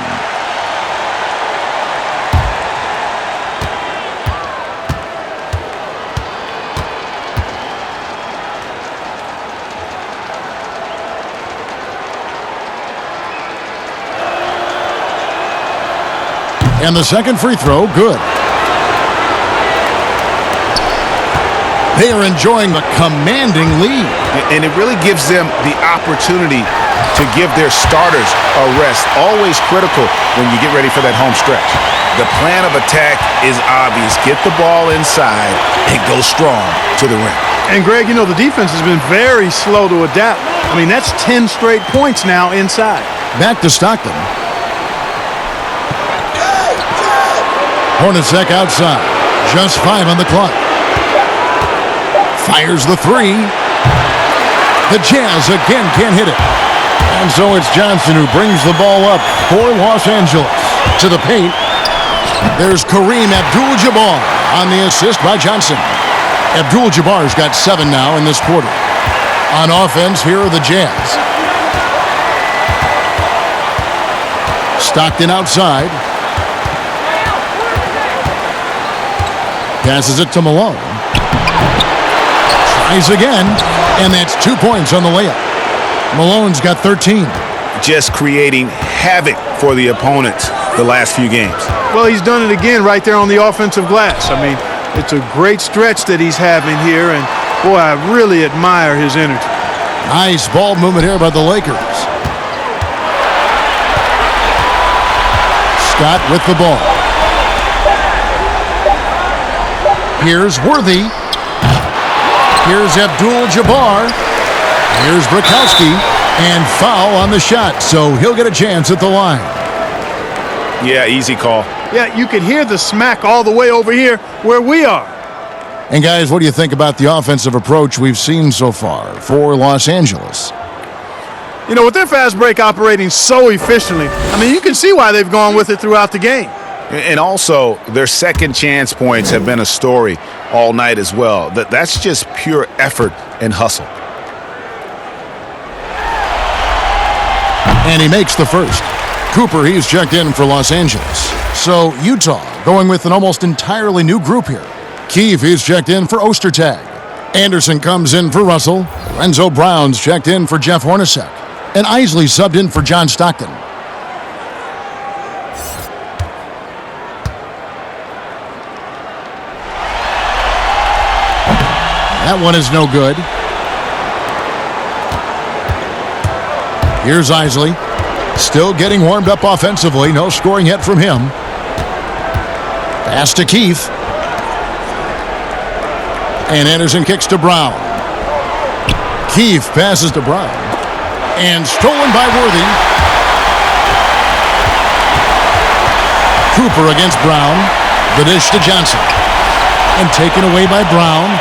And the second free throw, good. They are enjoying the commanding lead. And it really gives them the opportunity to give their starters a rest. Always critical when you get ready for that home stretch. The plan of attack is obvious. Get the ball inside and go strong to the rim. And, Greg, you know, the defense has been very slow to adapt. I mean, that's 10 straight points now inside. Back to Stockton. Hornacek outside. Just 5 on the clock. Fires the three. The Jazz again can't hit it. And so it's Johnson who brings the ball up for Los Angeles. To the paint. There's Kareem Abdul-Jabbar on the assist by Johnson. Abdul-Jabbar's got 7 now in this quarter. On offense, here are the Jazz. Stockton outside. Passes it to Malone. Tries again, and that's 2 points on the layup. Malone's got 13. Just creating havoc for the opponents the last few games. Well, he's done it again right there on the offensive glass. I mean, it's a great stretch that he's having here, and, boy, I really admire his energy. Nice ball movement here by the Lakers. Scott with the ball. Here's Worthy. Here's Abdul-Jabbar. Here's Brakowski. And foul on the shot, so he'll get a chance at the line. Yeah, easy call. Yeah, you can hear the smack all the way over here where we are. And, guys, what do you think about the offensive approach we've seen so far for Los Angeles? You know, with their fast break operating so efficiently, I mean, you can see why they've gone with it throughout the game. And also, their second chance points have been a story all night as well. That's just pure effort and hustle. And he makes the first. Cooper, he's checked in for Los Angeles. So Utah going with an almost entirely new group here. Keefe, he's checked in for Ostertag. Anderson comes in for Russell. Lorenzo Brown's checked in for Jeff Hornacek. And Isley subbed in for John Stockton. That one is no good. Here's Isley. Still getting warmed up offensively. No scoring yet from him. Pass to Keefe. And Anderson kicks to Brown. Keefe passes to Brown. And stolen by Worthy. Cooper against Brown. The dish to Johnson. And taken away by Brown.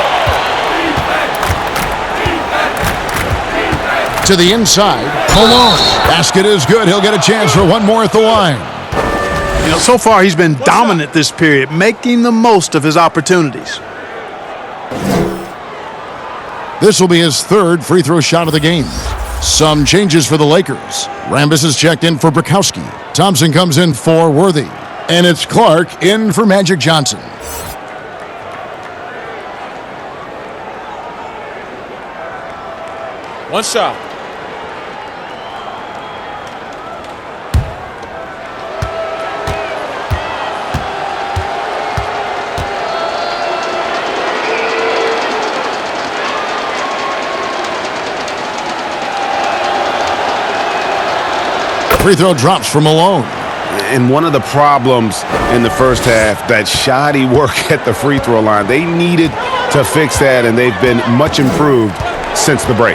To the inside. Malone. Basket is good. He'll get a chance for one more at the line. You know, so far he's been dominant this period, making the most of his opportunities. This will be his third free throw shot of the game. Some changes for the Lakers. Rambis is checked in for Brakowski. Thompson comes in for Worthy. And it's Clark in for Magic Johnson. One shot. Free throw drops for Malone. And one of the problems in the first half, that shoddy work at the free throw line. They needed to fix that, and they've been much improved since the break.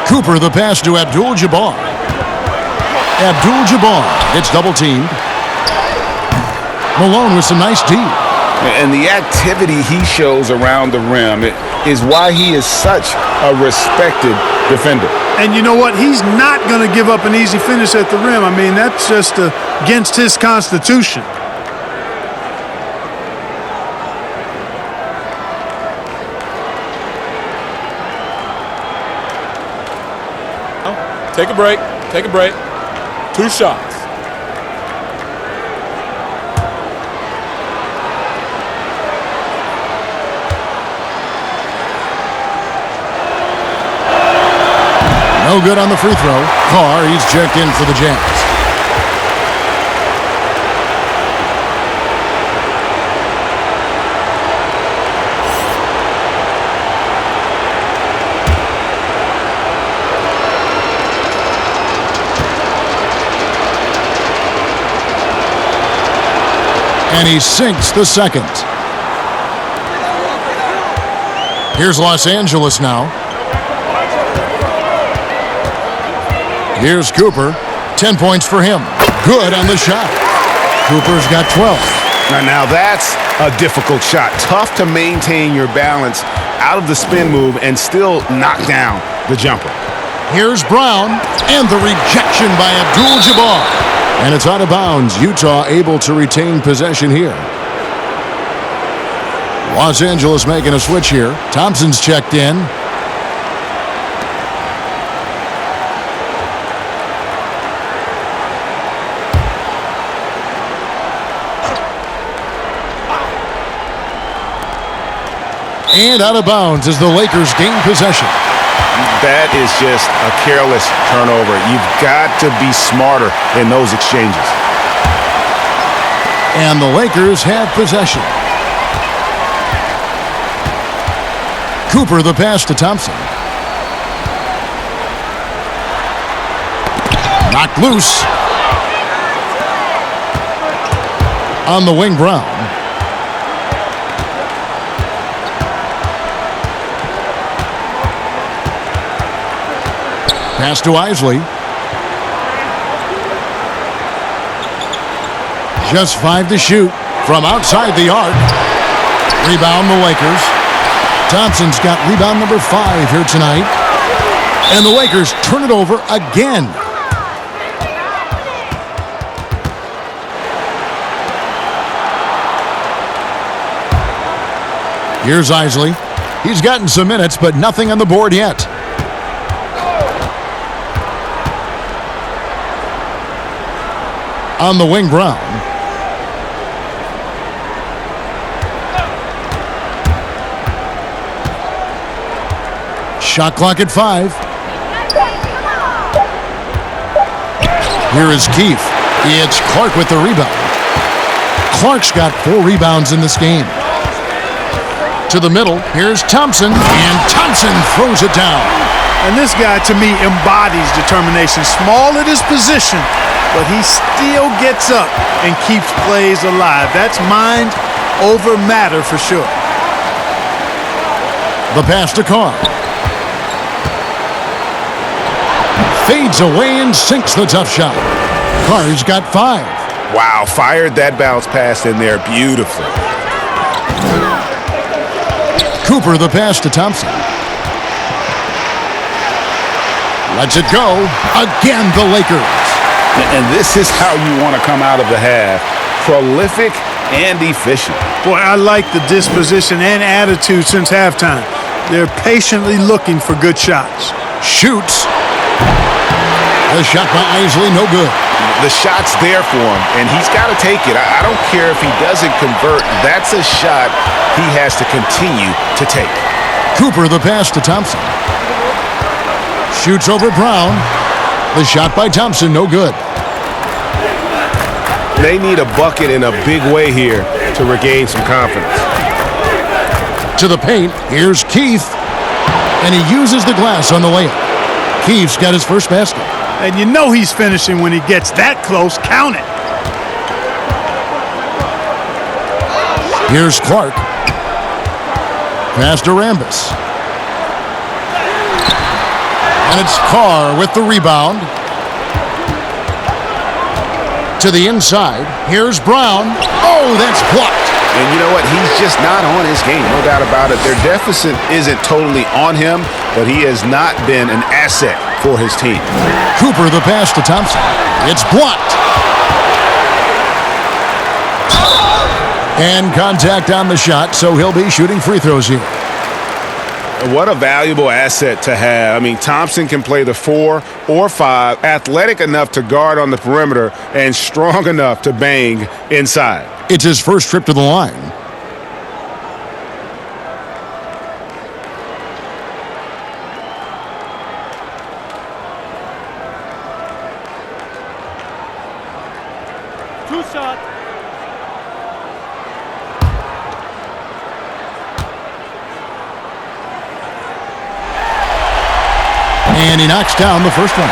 Cooper, the pass to Abdul-Jabbar. Abdul-Jabbar gets double-teamed. Malone with some nice D. And the activity he shows around the rim is why he is such a respected defender. And you know what? He's not going to give up an easy finish at the rim. I mean, that's just against his constitution. Take a break. Take a break. 2 shots. No good on the free throw. Carr, he's checked in for the Jazz. And he sinks the second. Here's Los Angeles now. Here's Cooper. 10 points for him. Good on the shot. Cooper's got 12. Now that's a difficult shot. Tough to maintain your balance out of the spin move and still knock down the jumper. Here's Brown, and the rejection by Abdul-Jabbar. And it's out of bounds. Utah able to retain possession here. Los Angeles making a switch here. Thompson's checked in. And out of bounds as the Lakers gain possession. That is just a careless turnover. You've got to be smarter in those exchanges. And the Lakers have possession. Cooper the pass to Thompson. Knocked loose. On the wing, Brown. Pass to Isley. Just 5 to shoot from outside the arc. Rebound the Lakers. Thompson's got rebound number 5 here tonight. And the Lakers turn it over again. Here's Isley. He's gotten some minutes, but nothing on the board yet. On the wing, Brown. Shot clock at 5. Here is Keefe. It's Clark with the rebound. Clark's got 4 rebounds in this game. To the middle, here's Thompson, and Thompson throws it down. And this guy, to me, embodies determination. Small at his position, but he still gets up and keeps plays alive. That's mind over matter for sure. The pass to Carr. Fades away and sinks the tough shot. Carr's got 5. Wow, fired that bounce pass in there beautifully. Cooper the pass to Thompson. Lets it go. Again, the Lakers. And this is how you want to come out of the half. Prolific and efficient. Boy, I like the disposition and attitude since halftime. They're patiently looking for good shots. Shoots. The shot by Isley, no good. The shot's there for him, and he's got to take it. I don't care if he doesn't convert. That's a shot he has to continue to take. Cooper the pass to Thompson. Shoots over Brown. The shot by Thompson, no good. They need a bucket in a big way here to regain some confidence. To the paint, here's Keith. And he uses the glass on the layup. Keith's got his first basket. And you know he's finishing when he gets that close. Count it. Here's Clark. Pass to Rambis. And it's Carr with the rebound. To the inside. Here's Brown. Oh, that's blocked. And you know what? He's just not on his game, no doubt about it. Their deficit isn't totally on him, but he has not been an asset for his team. Cooper the pass to Thompson. It's blocked. And contact on the shot, so he'll be shooting free throws here. What a valuable asset to have. I mean, Thompson can play the 4 or 5, athletic enough to guard on the perimeter and strong enough to bang inside. It's his first trip to the line. Two shots. And he knocks down the first one.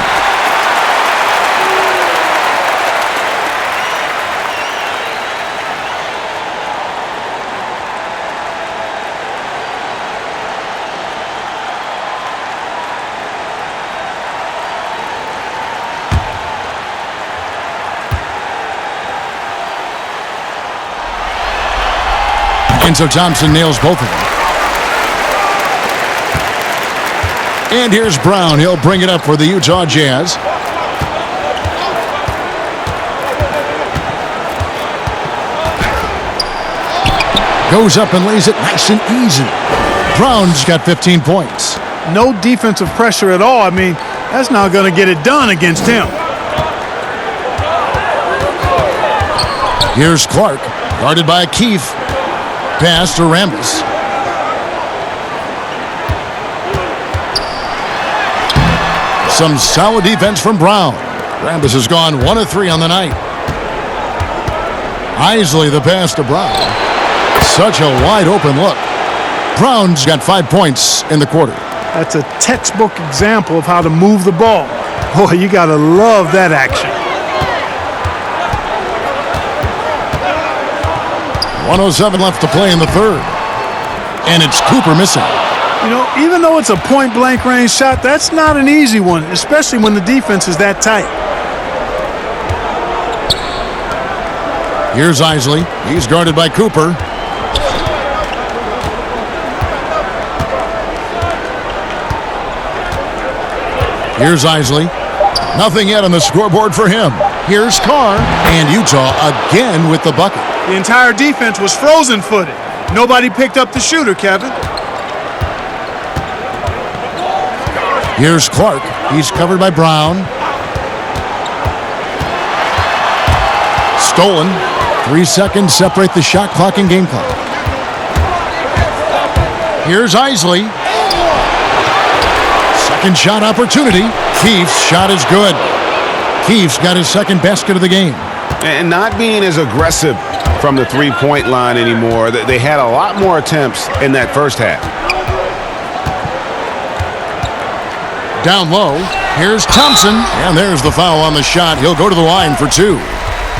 And so Thompson nails both of them. And here's Brown. He'll bring it up for the Utah Jazz. Goes up and lays it nice and easy. Brown's got 15 points. No defensive pressure at all. I mean, that's not going to get it done against him. Here's Clark, guarded by Keefe. Pass to Rambis. Some solid defense from Brown. Rambis has gone 1 of 3 on the night. Isley the pass to Brown. Such a wide open look. Brown's got 5 points in the quarter. That's a textbook example of how to move the ball. Boy, you got to love that action. 1:07 left to play in the third. And it's Cooper missing. You know, even though it's a point-blank range shot, that's not an easy one, especially when the defense is that tight. Here's Isley. He's guarded by Cooper. Here's Isley. Nothing yet on the scoreboard for him. Here's Carr. And Utah again with the bucket. The entire defense was frozen-footed. Nobody picked up the shooter, Kevin. Here's Clark. He's covered by Brown. Stolen. 3 seconds separate the shot clock and game clock. Here's Isley. Second shot opportunity. Keefe's shot is good. Keefe's got his second basket of the game. And not being as aggressive from the three-point line anymore. They had a lot more attempts in that first half. Down low. Here's Thompson. And there's the foul on the shot. He'll go to the line for 2.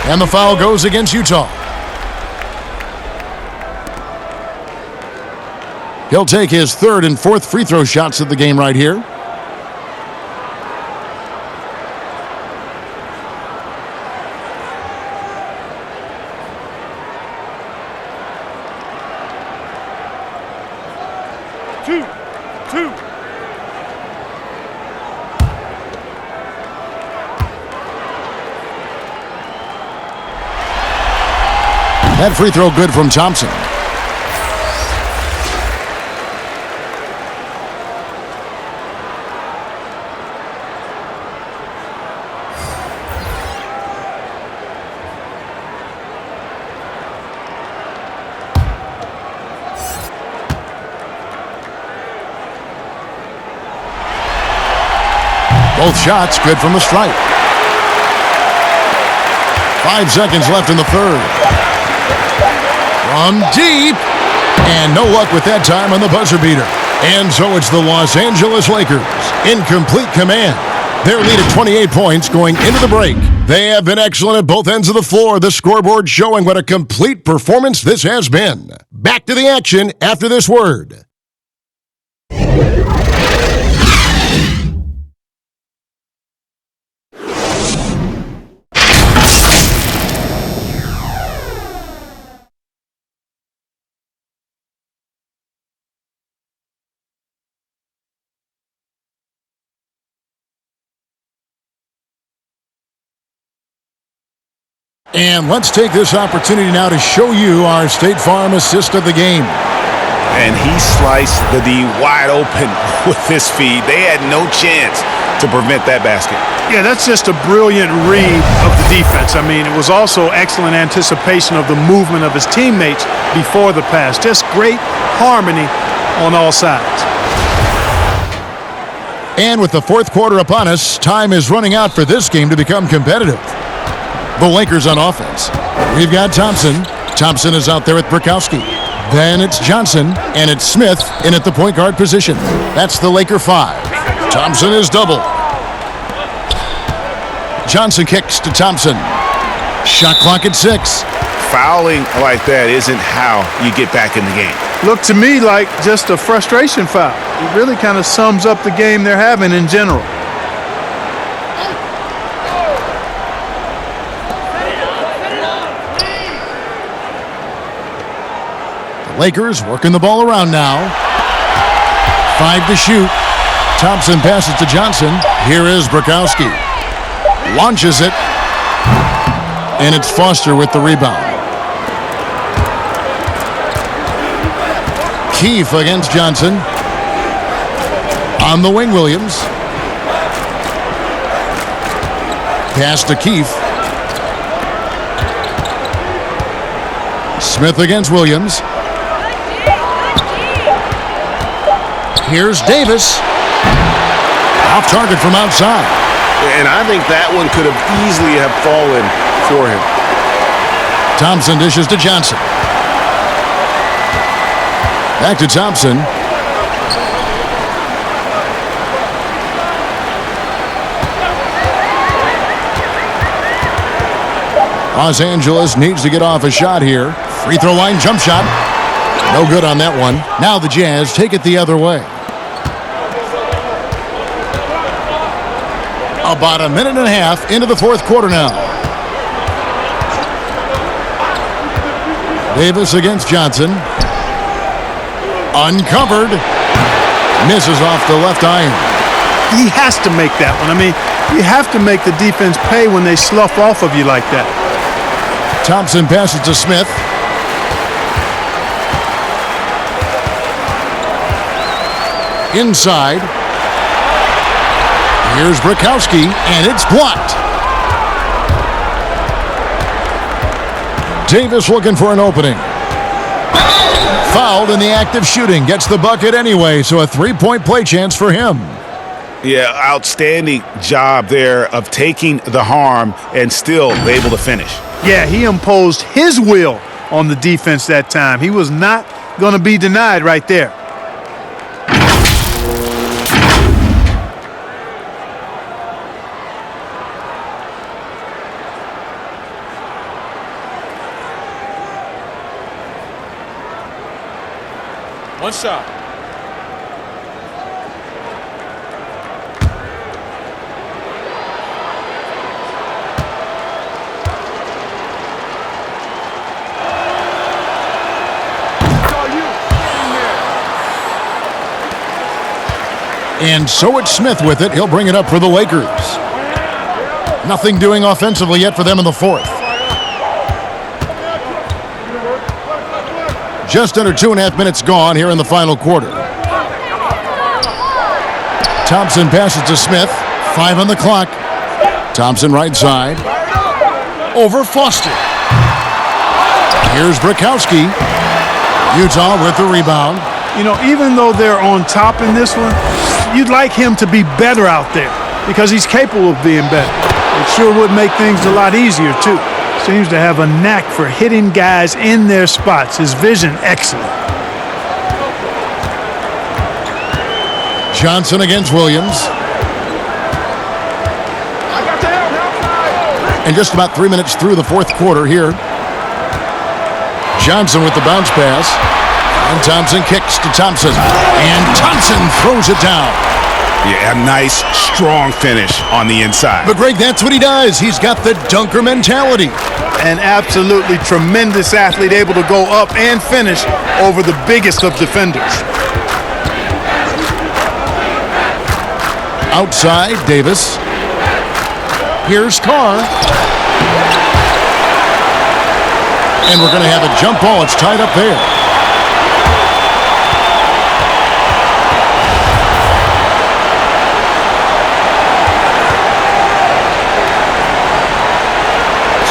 And the foul goes against Utah. He'll take his 3rd and 4th free throw shots of the game right here. That free throw good from Thompson. Both shots good from the stripe. 5 seconds left in the third. From deep. And no luck with that time on the buzzer beater. And so it's the Los Angeles Lakers in complete command. Their lead at 28 points going into the break. They have been excellent at both ends of the floor. The scoreboard showing what a complete performance this has been. Back to the action after this word. And let's take this opportunity now to show you our State Farm assist of the game. And he sliced the D wide open with this feed. They had no chance to prevent that basket. Yeah, that's just a brilliant read of the defense. I mean, it was also excellent anticipation of the movement of his teammates before the pass. Just great harmony on all sides. And with the fourth quarter upon us, time is running out for this game to become competitive. The Lakers on offense. We've got Thompson. Thompson is out there with Burkowski. Then it's Johnson, and it's Smith in at the point guard position. That's the Laker 5. Thompson is double. Johnson kicks to Thompson. Shot clock at 6. Fouling like that isn't how you get back in the game. Looked to me like just a frustration foul. It really kind of sums up the game they're having in general. Lakers working the ball around now. 5 to shoot. Thompson passes to Johnson. Here is Bukowski. Launches it. And it's Foster with the rebound. Keefe against Johnson. On the wing, Williams. Pass to Keefe. Smith against Williams. Here's Davis. Off target from outside. And I think that one could have easily have fallen for him. Thompson dishes to Johnson. Back to Thompson. Los Angeles needs to get off a shot here. Free throw line jump shot. No good on that one. Now the Jazz take it the other way. About a minute and a half into the fourth quarter now. Davis against Johnson. Uncovered. Misses off the left iron. He has to make that one. I mean, you have to make the defense pay when they slough off of you like that. Thompson passes to Smith. Inside. Here's Bukowski, and it's blocked. Davis looking for an opening. Fouled in the act of shooting. Gets the bucket anyway, so a three-point play chance for him. Yeah, outstanding job there of taking the harm and still able to finish. Yeah, he imposed his will on the defense that time. He was not going to be denied right there. One shot. And so it's Smith with it. He'll bring it up for the Lakers. Nothing doing offensively yet for them in the fourth. Just under 2.5 minutes gone here in the final quarter. Thompson passes to Smith. 5 on the clock. Thompson right side. Over Foster. Here's Bukowski. Utah with the rebound. You know, even though they're on top in this one, you'd like him to be better out there because he's capable of being better. It sure would make things a lot easier, too. Seems to have a knack for hitting guys in their spots. His vision, excellent. Johnson against Williams. And just about 3 minutes through the fourth quarter here. Johnson with the bounce pass. And Thompson kicks to Thompson. And Thompson throws it down. Yeah, a nice, strong finish on the inside. But, Greg, that's what he does. He's got the dunker mentality. An absolutely tremendous athlete, able to go up and finish over the biggest of defenders. Outside, Davis. Here's Carr. And we're going to have a jump ball. It's tied up there.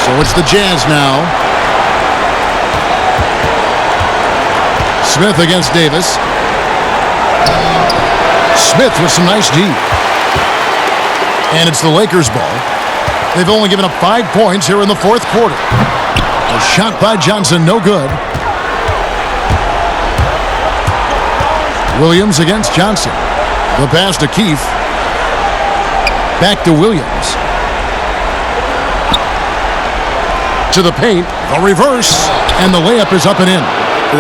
So it's the Jazz now. Smith against Davis. Smith with some nice D. And it's the Lakers' ball. They've only given up 5 points here in the fourth quarter. A shot by Johnson, no good. Williams against Johnson. The pass to Keefe. Back to Williams. To the paint, the reverse, and the layup is up and in.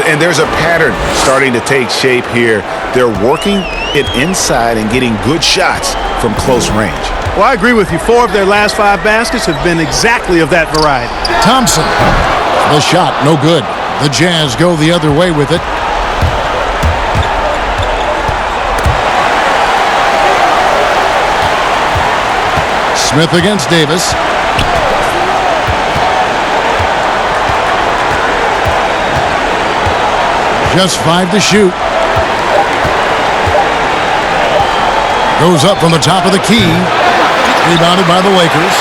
And there's a pattern starting to take shape here. They're working it inside and getting good shots from close range. Well, I agree with you. 4 of their last 5 baskets have been exactly of that variety. Thompson, the shot, no good. The Jazz go the other way with it. Smith against Davis. Just 5 to shoot. Goes up from the top of the key. Rebounded by the Lakers.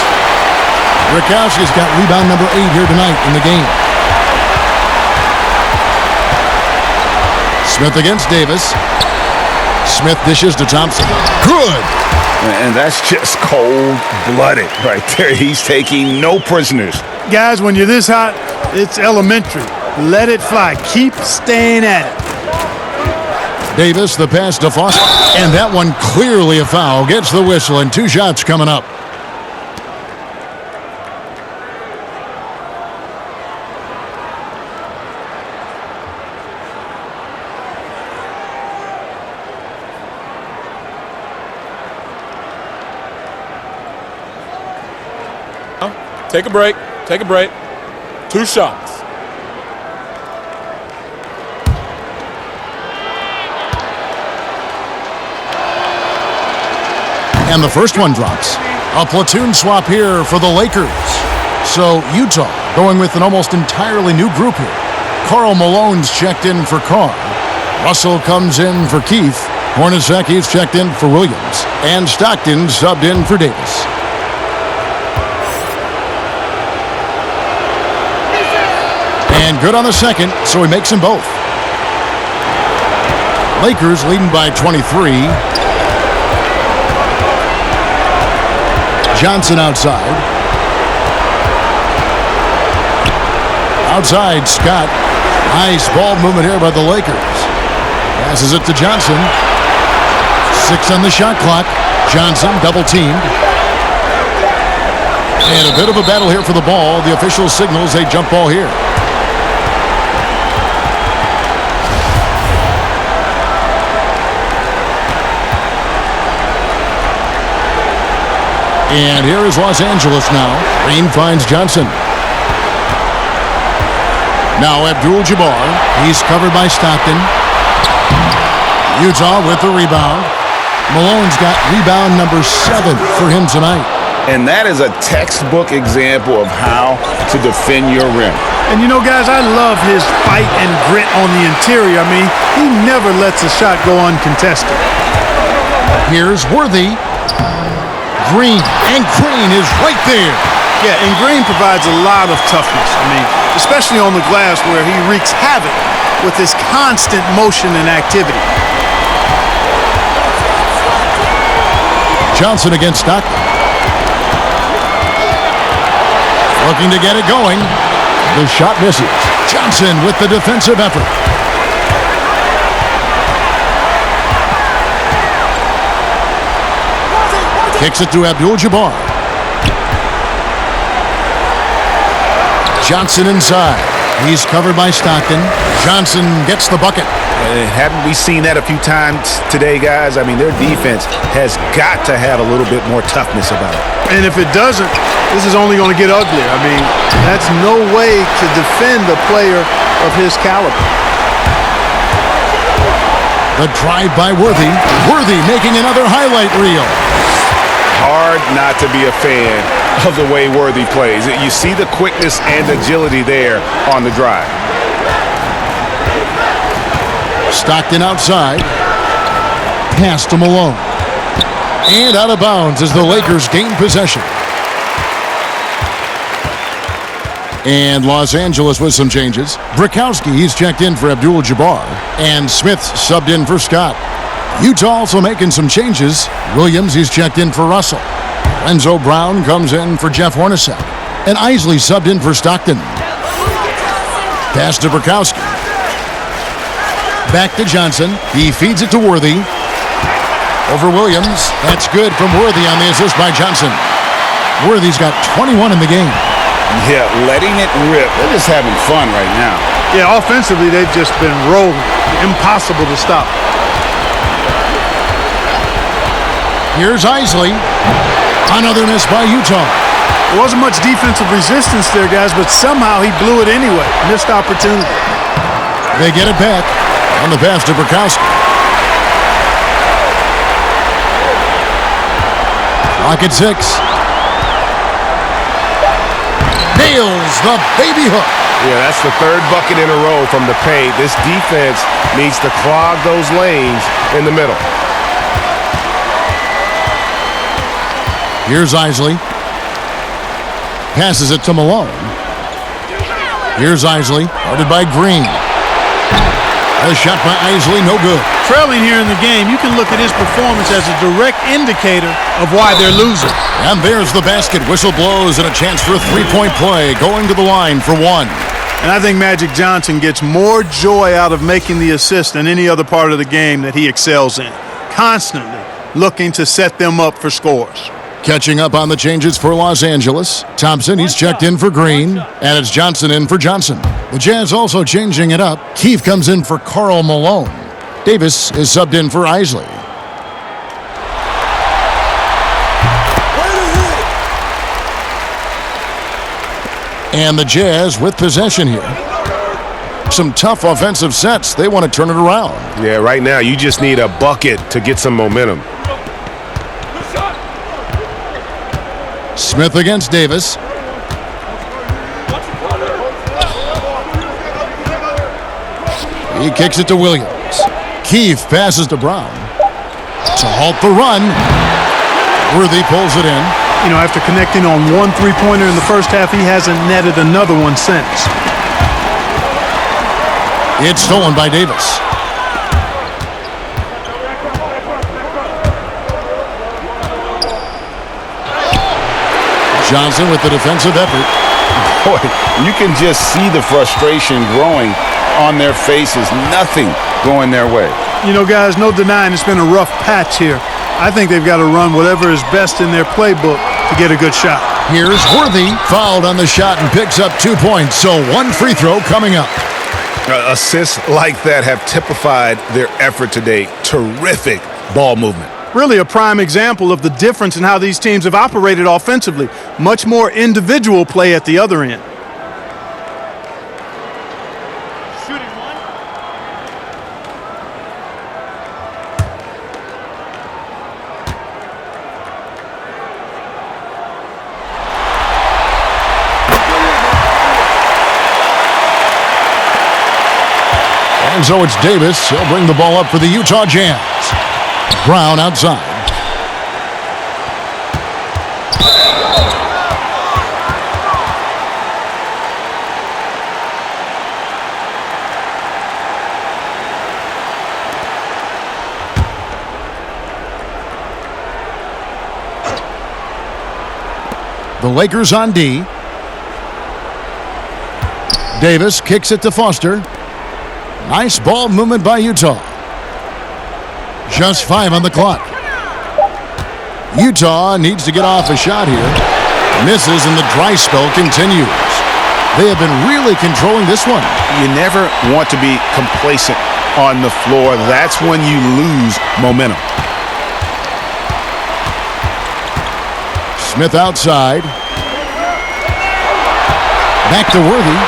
Brikowski's got rebound number 8 here tonight in the game. Smith against Davis. Smith dishes to Thompson. Good! And that's just cold-blooded right there. He's taking no prisoners. Guys, when you're this hot, it's elementary. Let it fly. Keep staying at it. Davis, the pass to Foster. And that one clearly a foul. Gets the whistle, and 2 shots coming up. Take a break. Take a break. 2 shots. And the first one drops. A platoon swap here for the Lakers. So Utah going with an almost entirely new group here. Karl Malone's checked in for Carr. Russell comes in for Keith. Hornaceki's checked in for Williams. And Stockton subbed in for Davis. And good on the second, so he makes them both. Lakers leading by 23. Johnson outside. Outside, Scott. Nice ball movement here by the Lakers. Passes it to Johnson. 6 on the shot clock. Johnson double teamed. And a bit of a battle here for the ball. The official signals a jump ball here. And here is Los Angeles now. Green finds Johnson. Now Abdul-Jabbar. He's covered by Stockton. Utah with the rebound. Malone's got rebound number 7 for him tonight. And that is a textbook example of how to defend your rim. And you know, guys, I love his fight and grit on the interior. I mean, he never lets a shot go uncontested. Here's Worthy. Green, and Green is right there. Yeah, and Green provides a lot of toughness. I mean, especially on the glass where he wreaks havoc with his constant motion and activity. Johnson against Stockton. Looking to get it going. The shot misses. Johnson with the defensive effort. Kicks it to Abdul-Jabbar. Johnson inside. He's covered by Stockton. Johnson gets the bucket. Haven't we seen that a few times today, guys? I mean, their defense has got to have a little bit more toughness about it. And if it doesn't, this is only going to get uglier. I mean, that's no way to defend a player of his caliber. The drive by Worthy. Worthy making another highlight reel. Hard not to be a fan of the way Worthy plays. You see the quickness and agility there on the drive. Stockton outside. Pass to Malone. And out of bounds as the Lakers gain possession. And Los Angeles with some changes. Brikowski, he's checked in for Abdul-Jabbar. And Smith subbed in for Scott. Utah also making some changes. Williams, he's checked in for Russell. Renzo Brown comes in for Jeff Hornacek. And Isley subbed in for Stockton. Pass to Brikowski. Back to Johnson. He feeds it to Worthy. Over Williams. That's good from Worthy on the assist by Johnson. Worthy's got 21 in the game. Yeah, letting it rip. They're just having fun right now. Yeah, offensively, they've just been rolling. Impossible to stop. Here's Isley. Another miss by Utah. There wasn't much defensive resistance there, guys, but somehow he blew it anyway. Missed opportunity. They get it back on the pass to Burkowski. Clock at 6. Nails the baby hook. Yeah, that's the third bucket in a row from the paint. This defense needs to clog those lanes in the middle. Here's Isley. Passes it to Malone. Here's Isley, guarded by Green. A shot by Isley, no good. Trailing here in the game, you can look at his performance as a direct indicator of why they're losing. And there's the basket. Whistle blows and a chance for a three-point play. Going to the line for one. And I think Magic Johnson gets more joy out of making the assist than any other part of the game that he excels in. Constantly looking to set them up for scores. Catching up on the changes for Los Angeles. Thompson, he's checked in for Green, and it's Johnson in for Johnson. The Jazz also changing it up. Keefe comes in for Karl Malone. Davis is subbed in for Isley. And the Jazz with possession here. Some tough offensive sets. They want to turn it around. Yeah, right now you just need a bucket to get some momentum. Smith against Davis. He kicks it to Williams. Keefe passes to Brown. To halt the run. Worthy pulls it in. You know, after connecting on one three-pointer in the first half, he hasn't netted another one since. It's stolen by Davis. Johnson with the defensive effort. Boy, you can just see the frustration growing on their faces. Nothing going their way. You know, guys, no denying it's been a rough patch here. I think they've got to run whatever is best in their playbook to get a good shot. Here's Worthy, fouled on the shot and picks up 2 points, so one free throw coming up. Assists like that have typified their effort today. Terrific ball movement. Really a prime example of the difference in how these teams have operated offensively. Much more individual play at the other end. And so it's Davis. He'll bring the ball up for the Utah Jazz. Brown outside. The Lakers on D. Davis kicks it to Foster. Nice ball movement by Utah. Just 5 on the clock. Utah needs to get off a shot here. Misses and the dry spell continues. They have been really controlling this one. You never want to be complacent on the floor. That's when you lose momentum. Smith outside. Back to Worthy.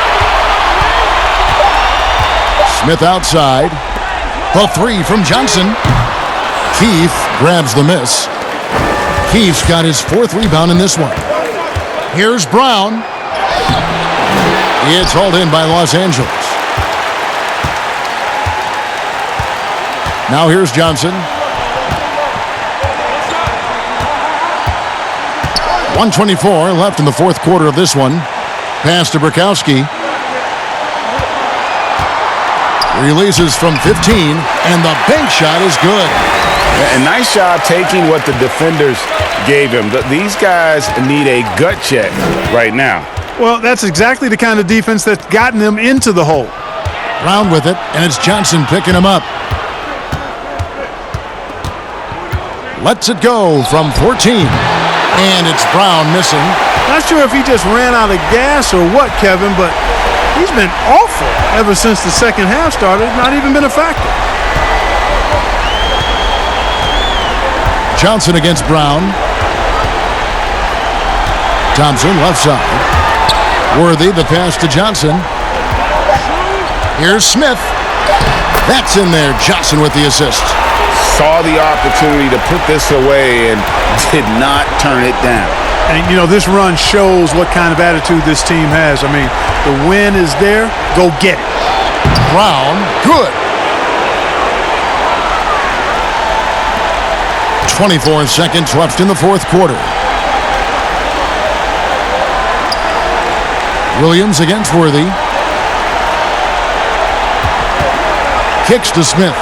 Smith outside. The three from Johnson. Keefe grabs the miss. Keefe's got his 4th rebound in this one. Here's Brown. It's hauled in by Los Angeles. Now here's Johnson. 1:24 left in the 4th quarter of this one. Pass to Burkowski. Releases from 15, and the bank shot is good. A nice job taking what the defenders gave him. These guys need a gut check right now. Well, that's exactly the kind of defense that's gotten them into the hole. Brown with it, and it's Johnson picking him up. Lets it go from 14, and it's Brown missing. Not sure if he just ran out of gas or what, Kevin, but he's been awful ever since the second half started. Not even been a factor. Johnson against Brown. Thompson left side. Worthy the pass to Johnson. Here's Smith. That's in there. Johnson with the assist. Saw the opportunity to put this away and did not turn it down. And, you know, this run shows what kind of attitude this team has. I mean, the win is there. Go get it. Brown, good. 24 seconds left in the fourth quarter. Williams against Worthy. Kicks to Smith.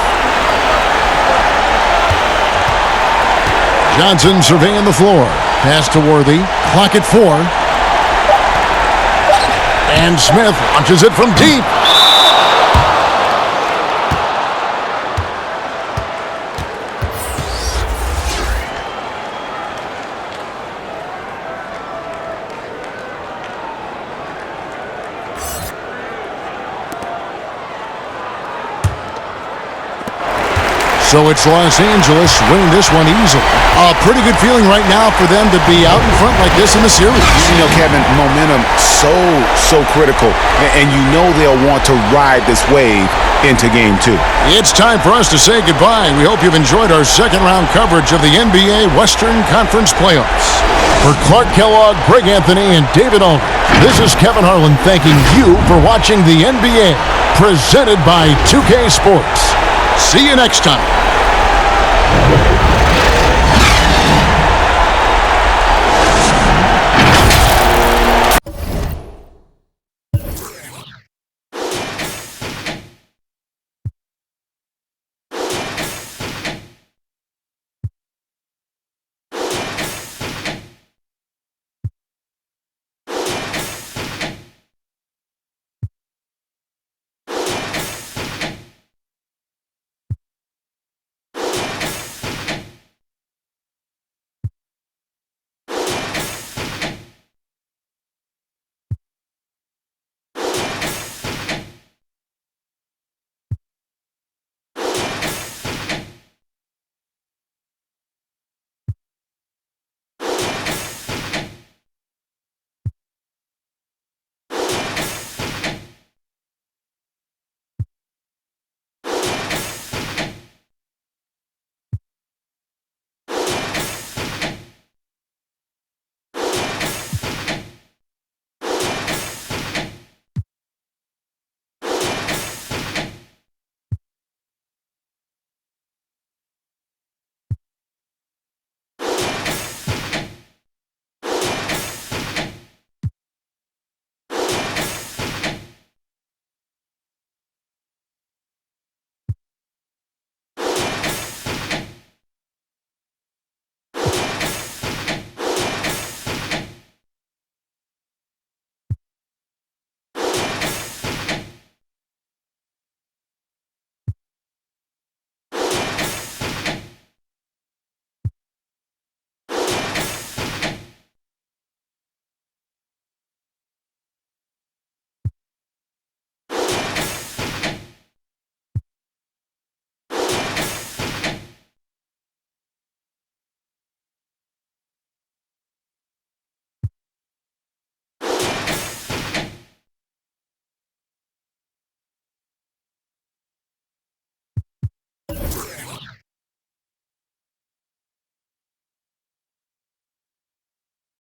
Johnson surveying the floor. Pass to Worthy. Clock at 4. And Smith launches it from deep. So it's Los Angeles winning this one easily. A pretty good feeling right now for them to be out in front like this in the series. You know, Kevin, momentum so critical. And you know they'll want to ride this wave into Game 2. It's time for us to say goodbye. We hope you've enjoyed our second-round coverage of the NBA Western Conference Playoffs. For Clark Kellogg, Greg Anthony, and David Aldridge, this is Kevin Harlan thanking you for watching the NBA, presented by 2K Sports. See you next time.